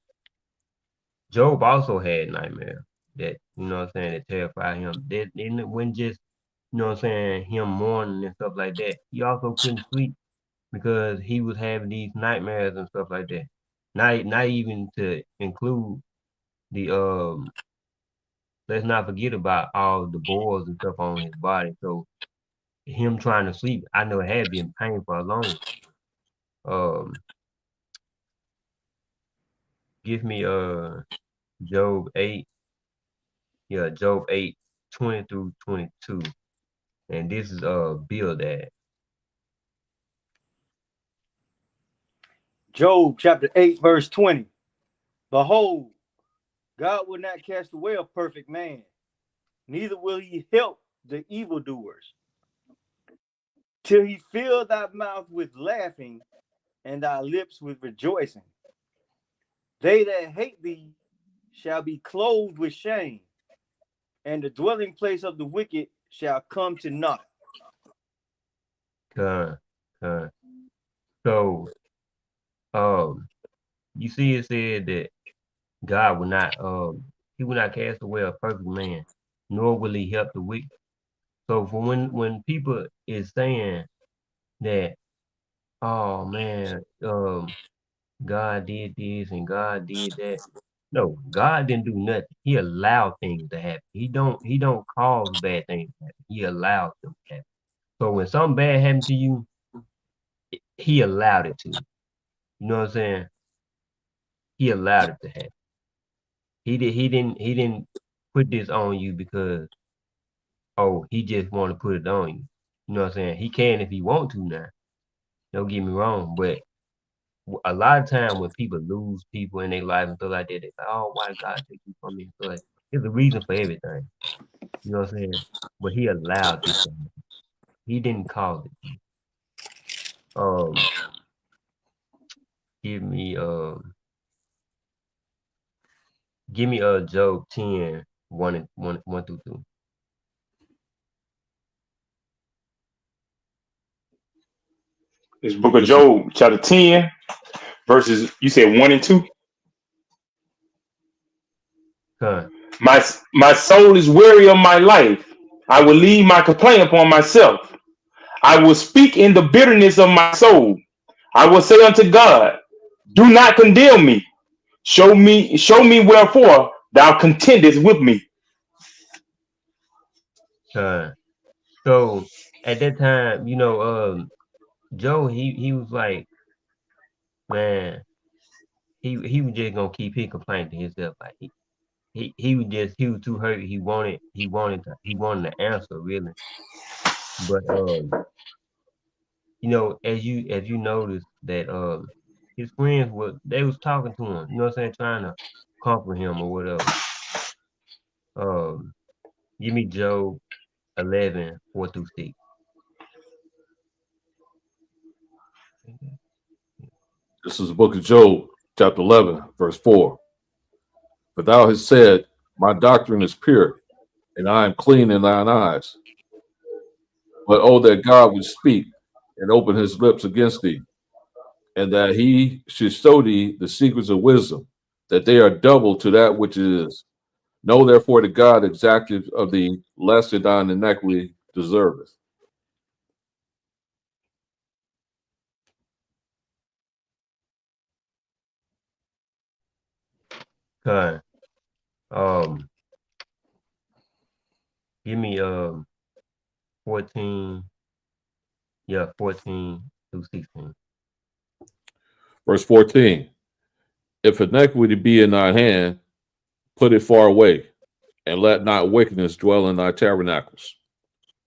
Job also had nightmare that what I'm saying that terrified him. That and it wasn't just what I'm saying him mourning and stuff like that. He also couldn't sleep because he was having these nightmares and stuff like that. Not even to include the let's not forget about all the boils and stuff on his body. So him trying to sleep, I know it had been painful alone. Um, give me Job 8, yeah, Job 8:20-22, and this is Bildad.
Job chapter 8, verse 20. Behold, God will not cast away a perfect man, neither will he help the evildoers, till he fill thy mouth with laughing and thy lips with rejoicing. They that hate thee shall be clothed with shame, and the dwelling place of the wicked shall come to naught.
Uh, uh, so you see, it said that God will not he will not cast away a perfect man, nor will he help the wicked. So for when people is saying that, oh man, God did this and God did that. No, God didn't do nothing. He allowed things to happen. He don't cause bad things to happen. He allows them to happen. So when something bad happened to you, he allowed it to. You know what I'm saying? He allowed it to happen. He didn't put this on you because he just want to put it on you. You know what I'm saying? He can if he want to now. Don't get me wrong, but a lot of time when people lose people in their life and stuff like that, they say, "Oh, why did God take you from me?" So like, there's a reason for everything. You know what I'm saying? But he allowed this to happen. He didn't cause it. Um, give me Job 10, 1 through 2.
This book of
This is
Job, chapter 10, verses, you said 1 and 2.
Huh,
My soul is weary of my life. I will leave my complaint upon myself. I will speak in the bitterness of my soul. I will say unto God, do not condemn me. Show me wherefore thou contendest with me.
huh. So at that time, Joe, he was like, man, he was just gonna keep his complaint to himself. Like he was too hurt. He wanted the answer really. But as you notice that his friends was talking to him, you know what I'm saying, trying to comfort him or whatever. Um Give me Job 11:4-6.
This is the book of Job, chapter 11, verse 4. For thou hast said, my doctrine is pure, and I am clean in thine eyes. But oh, that God would speak and open his lips against thee, and that he should show thee the secrets of wisdom, that they are double to that which is. Know therefore that God exacted of thee less than thine iniquity deserveth.
Okay. Um Give me 14, 14-16.
Verse 14. If iniquity be in thy hand, put it far away, and let not wickedness dwell in thy tabernacles.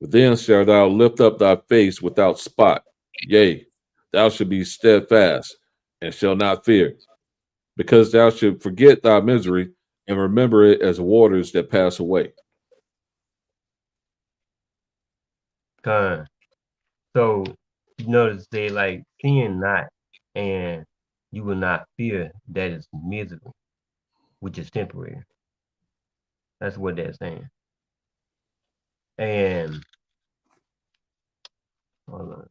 Then shalt thou lift up thy face without spot. Yea, thou shalt be steadfast, and shalt not fear, because thou shalt forget thy misery, and remember it as waters that pass away.
Okay. So you notice they like sin not, and you will not fear that is misery, which is temporary. That's what they're saying. And hold on.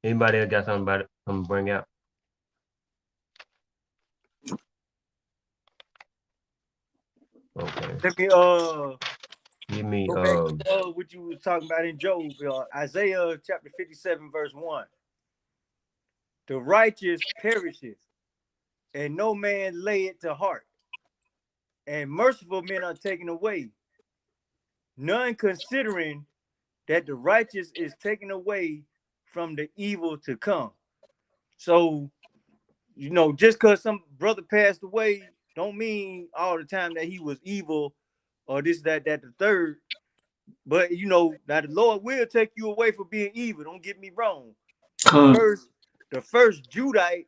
Anybody else got something about it? Come bring out. Okay.
Let me
Give me
go back to what you was talking about in Job, Isaiah chapter 57, verse 1. The righteous perisheth, and no man lay it to heart, and merciful men are taken away, none considering that the righteous is taken away from the evil to come. So, just because some brother passed away, don't mean all the time that he was evil or this, that, the third. But now the Lord will take you away from being evil. Don't get me wrong. The
Con,
first Judite,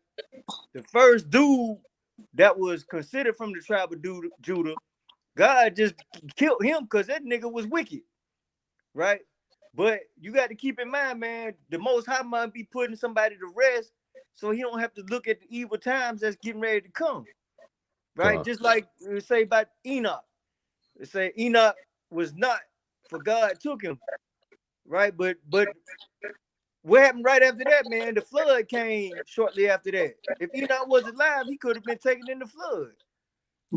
the first dude that was considered from the tribe of Judah, God just killed him because that nigga was wicked, right? But you got to keep in mind, man, the Most High might be putting somebody to rest so he don't have to look at the evil times that's getting ready to come, right?
God,
Just like we say about Enoch. They say Enoch was not, for God took him, right? But what happened right after that, man? The flood came shortly after that. If Enoch was alive, he could have been taken in the flood,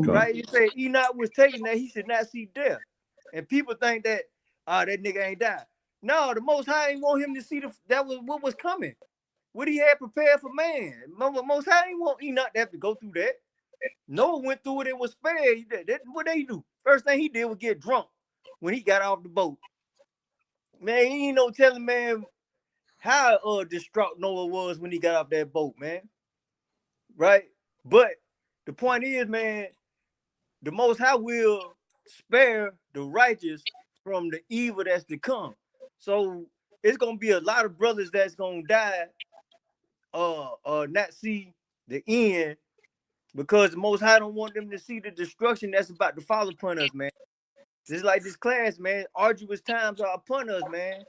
God,
right? You say Enoch was taken, that he should not see death. And people think that, that nigga ain't died. No, the Most High ain't want him to see that was what was coming. What he had prepared for man. Most High ain't want Enoch to have to go through that. Noah went through it and was spared. What they do? First thing he did was get drunk when he got off the boat. Man, he ain't no telling, man, how distraught Noah was when he got off that boat, man. Right? But the point is, man, the Most High will spare the righteous from the evil that's to come. So it's gonna be a lot of brothers that's gonna die, not see the end, because the Most High don't want them to see the destruction that's about to fall upon us, man. Just like this class, man, arduous times are upon us, man.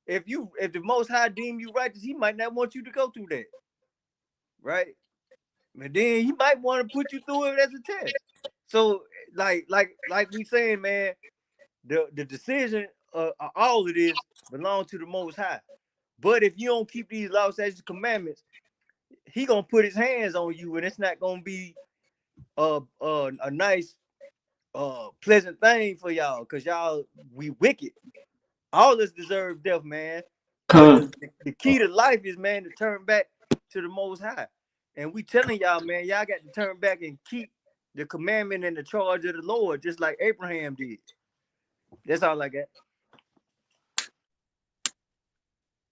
If the Most High deem you righteous, he might not want you to go through that, right? And then he might want to put you through it as a test. So, like we saying, man, the decision of all of this belongs to the Most High. But if you don't keep these laws, statutes, commandments, he gonna put his hands on you, and it's not gonna be a nice pleasant thing for y'all, because y'all, we wicked. All of us deserve death, man. But
con,
the key to life is, man, to turn back to the Most High. And we telling y'all, man, y'all got to turn back and keep the commandment and the charge of the Lord, just like Abraham did. That's all I got.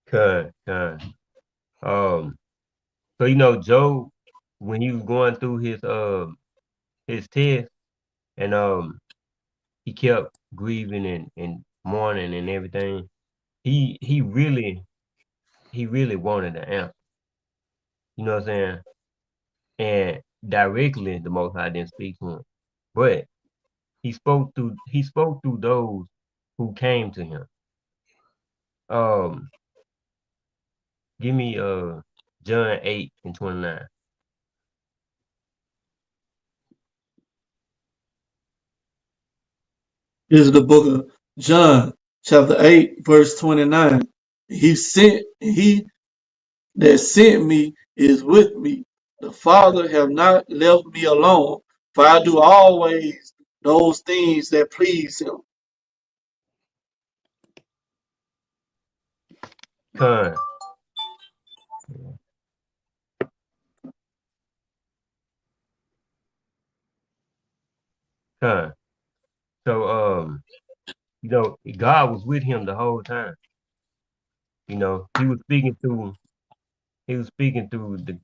Con. So Job, when he was going through his test, and he kept grieving and mourning and everything. He really wanted an answer. You know what I'm saying? And directly, the Most High didn't speak to him, but he spoke through those who came to him. Um, give me John 8:29.
This is the book of John, chapter 8, verse 29. He that sent me is with me. The Father have not left me alone, for I do always those things that please him.
Con, con. So God was with him the whole time. He was speaking through the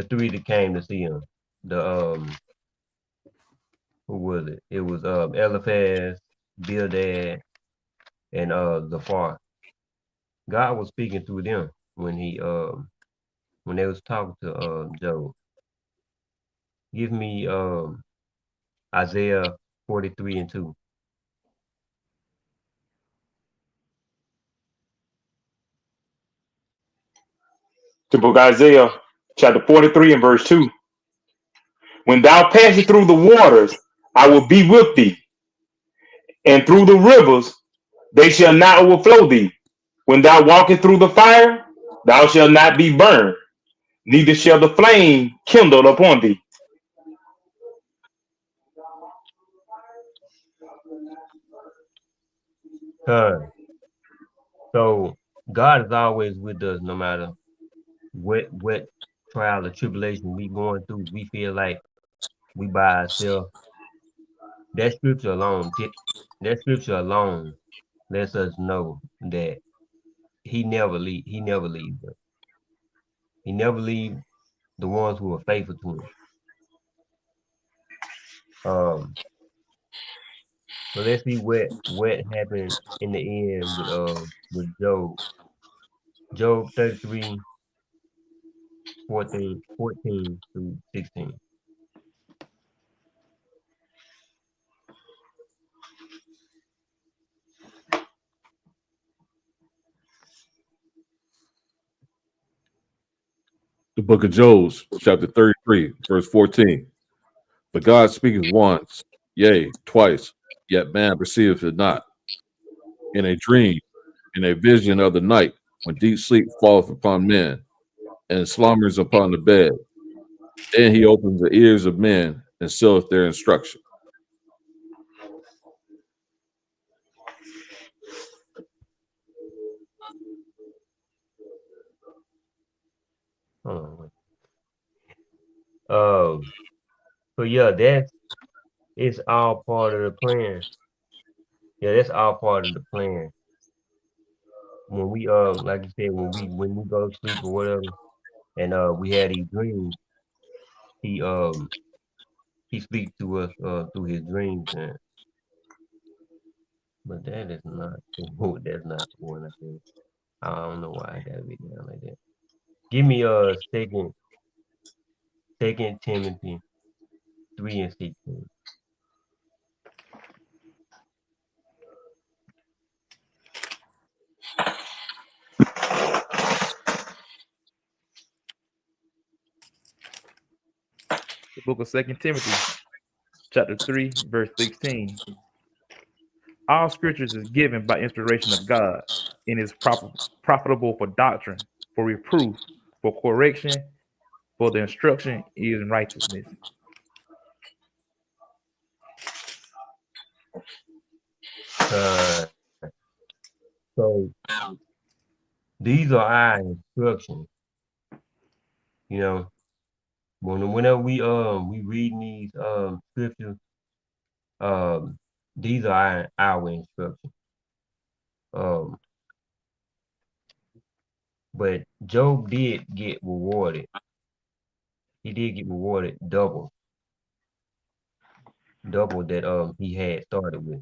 three that came to see him. The who was it? It was Eliphaz, Bildad, and Zafar. God was speaking through them when they was talking to Job. Give me Isaiah 43:2.
The book of Isaiah, chapter 43 and verse 2. When thou passest through the waters, I will be with thee, and through the rivers, they shall not overflow thee. When thou walkest through the fire, thou shalt not be burned, neither shall the flame kindle upon thee.
So God is always with us no matter what trial or tribulation we going through. We feel like we by ourselves. That scripture alone, that scripture alone lets us know that he never leaves us. He never leaves the ones who are faithful to him. Um, so let's see what happened in the end with Job. Job 33, 14 through 16.
The book of Job, chapter 33, verse 14. But God speaketh once, yea, twice, yet man perceiveth it not. In a dream, in a vision of the night, when deep sleep falleth upon men, and slumbers upon the bed, then he opens the ears of men and sealeth their instruction.
Hold on, wait. So yeah, it's all part of the plan. Yeah, that's all part of the plan. When we like you said, when we go to sleep or whatever, and we had these dreams, he um he speaks to us through his dreams, and but that is not that's not the one I think. I don't know why I gotta be down like that. Give me second Timothy 3:16.
The book of Second Timothy, chapter 3, verse 16. All scriptures is given by inspiration of God and is profitable for doctrine, for reproof, for correction, for the instruction in righteousness.
Uh, so these are our instructions. You know, whenever we reading these scriptures, um these are our instructions. Um But Job did get rewarded. He did get rewarded double that he had started with,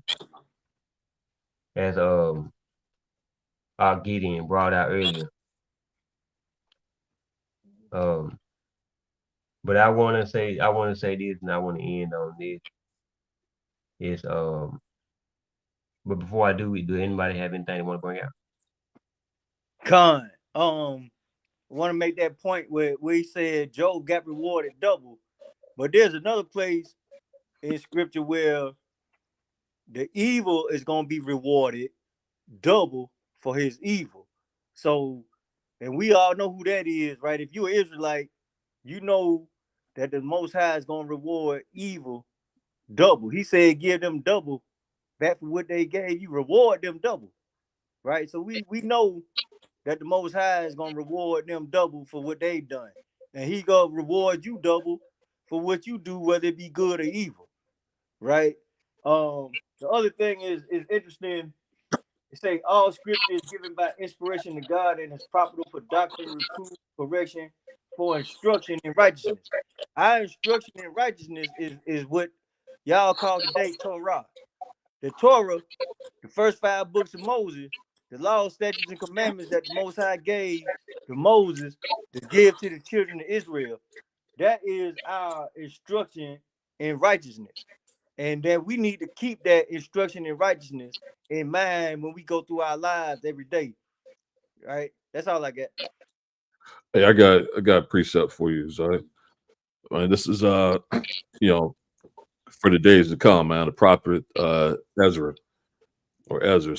as our Gideon brought out earlier. Um, but I want to say this, and I want to end on this. Is but before I do anybody have anything they want to bring out?
Con, want to make that point where we said Job got rewarded double, but there's another place in scripture where the evil is going to be rewarded double for his evil. So, and we all know who that is, right? If you're an Israelite, you know that the Most High is going to reward evil double. He said, give them double back for what they gave you, reward them double, right? So we know that the Most High is going to reward them double for what they've done. And he going to reward you double for what you do, whether it be good or evil, right? The other thing is interesting. It say all scripture is given by inspiration to God and is profitable for doctrine, reproof, correction, for instruction in righteousness. Our instruction in righteousness is what y'all call today Torah. The Torah, the first 5 books of Moses, the law, statutes, and commandments that the Most High gave to Moses to give to the children of Israel. That is our instruction in righteousness. And that we need to keep that instruction in righteousness in mind when we go through our lives every day. Right? That's all I got.
Hey, I got a precept for you. So, this is you know, for the days to come, man. The prophet Ezra or Ezra,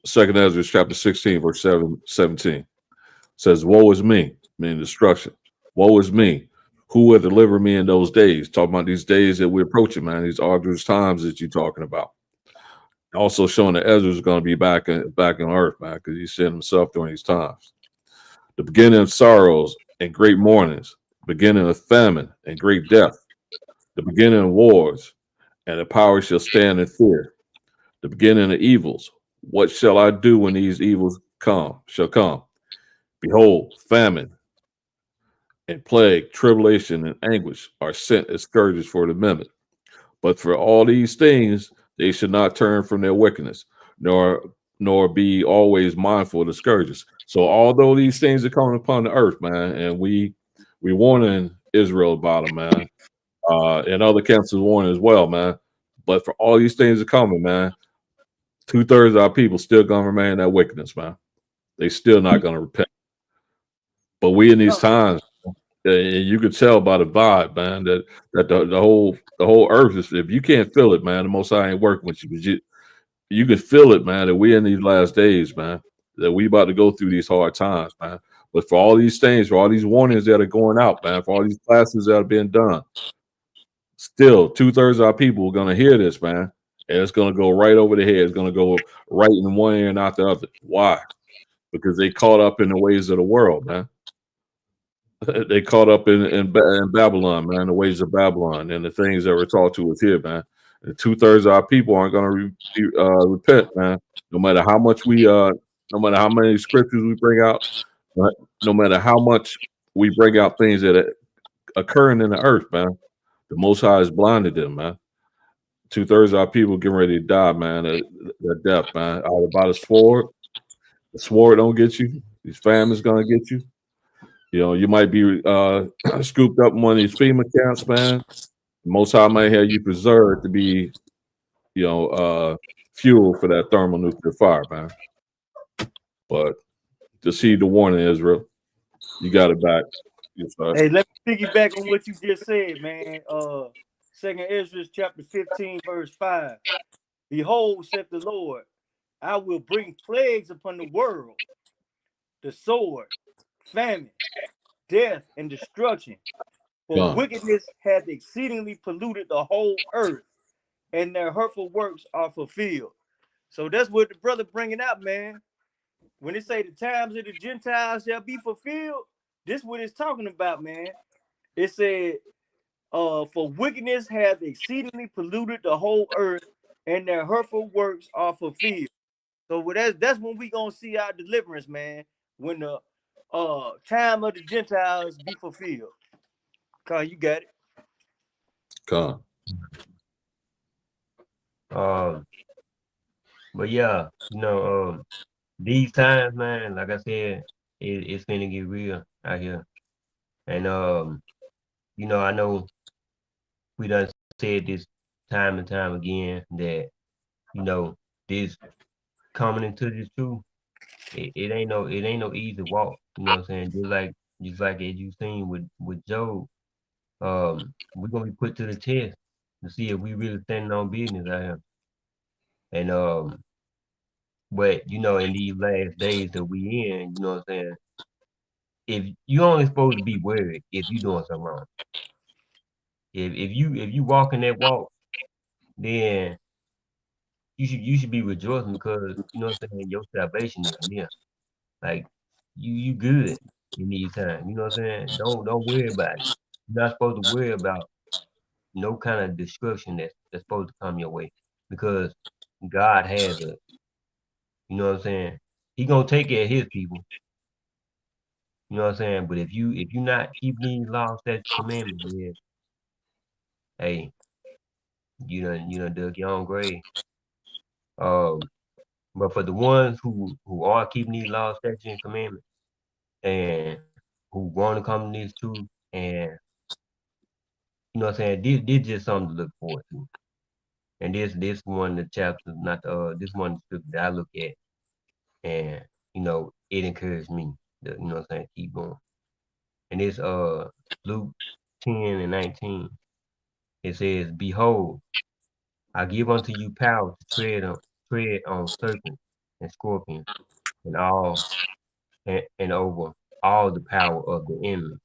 Second Ezra chapter 16, verse 17 says, "Woe is me," meaning destruction. Woe is me. Who will deliver me in those days? Talking about these days that we're approaching, man. These arduous times that you're talking about. Also showing that Ezra is going to be back on earth, man, because he sent himself during these times. The beginning of sorrows and great mournings, beginning of famine and great death, the beginning of wars, and the power shall stand in fear. The beginning of evils. What shall I do when these evils shall come? Behold, famine and plague, tribulation and anguish are sent as scourges for the minute. But for all these things, they should not turn from their wickedness, nor be always mindful of the scourges. So although these things are coming upon the earth, man, and we warning Israel about them, man, and other countries warning as well, man. But for all these things are coming, man, 2/3 of our people still gonna remain in that wickedness, man. They still not gonna repent. But we in these times, you could tell by the vibe, man, that the whole earth is. If you can't feel it, man, the Most High ain't working with you. But you can feel it, man. That we in these last days, man. That we about to go through these hard times, man. But for all these things, for all these warnings that are going out, man, for all these classes that are being done, still 2/3 of our people are gonna hear this, man, and it's gonna go right over the head. It's gonna go right in one ear and out the other. Why? Because they caught up in the ways of the world, man. They caught up in Babylon, man, the ways of Babylon and the things that were taught to us here, man. And 2/3 of our people aren't going to repent, man. No matter how much no matter how many scriptures we bring out, no matter how much we bring out things that are occurring in the earth, man. The Most High has blinded them, man. 2/3 of our people getting ready to die, man. They're death, man. All about a sword. The sword don't get you. These famine's gonna get you. You know, you might be scooped up in one of these FEMA camps, man. Most High might have you preserved to be, fuel for that thermonuclear fire, man. But to see the warning, Israel, you got it back. Yes, sir.
Hey, let me piggyback on what you just said, man. Second Ezra chapter 15, verse 5. Behold, saith the Lord, I will bring plagues upon the world, the sword, famine, death, and destruction. For
Gone.
wickedness hath exceedingly polluted the whole earth, and their hurtful works are fulfilled. So that's what the brother bringing out, man. When it say the times of the Gentiles shall be fulfilled, this what it's talking about, man. It said, for wickedness hath exceedingly polluted the whole earth, and their hurtful works are fulfilled. So that's when we gonna see our deliverance, man. When time of the Gentiles be fulfilled. Con, you got it.
Con.
But yeah, these times, man, like I said, it's gonna get real out here. And I know we done said this time and time again that, this coming into this truth, it ain't no easy walk. You know what I'm saying? Just like as you seen with Job, we're gonna be put to the test to see if we really standing on business out here. And but in these last days that we in, you know what I'm saying? If you only supposed to be worried if you doing something wrong. If you walking that walk, then you should be rejoicing because you know what I'm saying, your salvation is near. Like you good in these times. You know what I'm saying? Don't worry about it. You're not supposed to worry about no kind of destruction that's supposed to come your way because God has us. You know what I'm saying? He gonna take care of his people. You know what I'm saying? But if you not keeping these laws, statutes, commandments, then hey, you done dug your own grave. Um, but for the ones who are keeping these laws, statutes, and commandments, and who want to come to this truth, and you know what I'm saying, this just something to look forward to. And this one of the chapters, not this one of the scriptures that I look at, and it encouraged me to what I'm saying, keep going. And it's Luke 10:19. It says, "Behold, I give unto you power to tread on serpents and scorpions and all and over all the power of the enemy,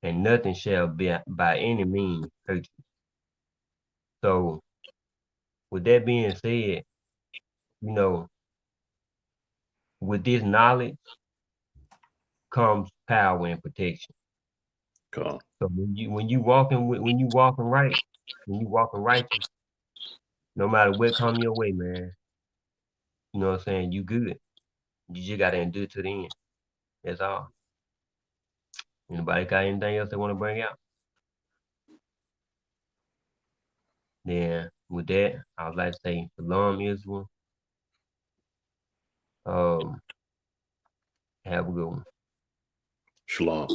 and nothing shall be by any means hurt you." So with that being said, you know, with this knowledge comes power and protection.
Con.
So when you walking right, when you walking righteous, no matter what come your way, man, you know what I'm saying, you good. You just gotta endure to the end. That's all. Anybody got anything else they want to bring out? Then with that, I would like to say shalom, Israel. Um, have a good one.
Shalom.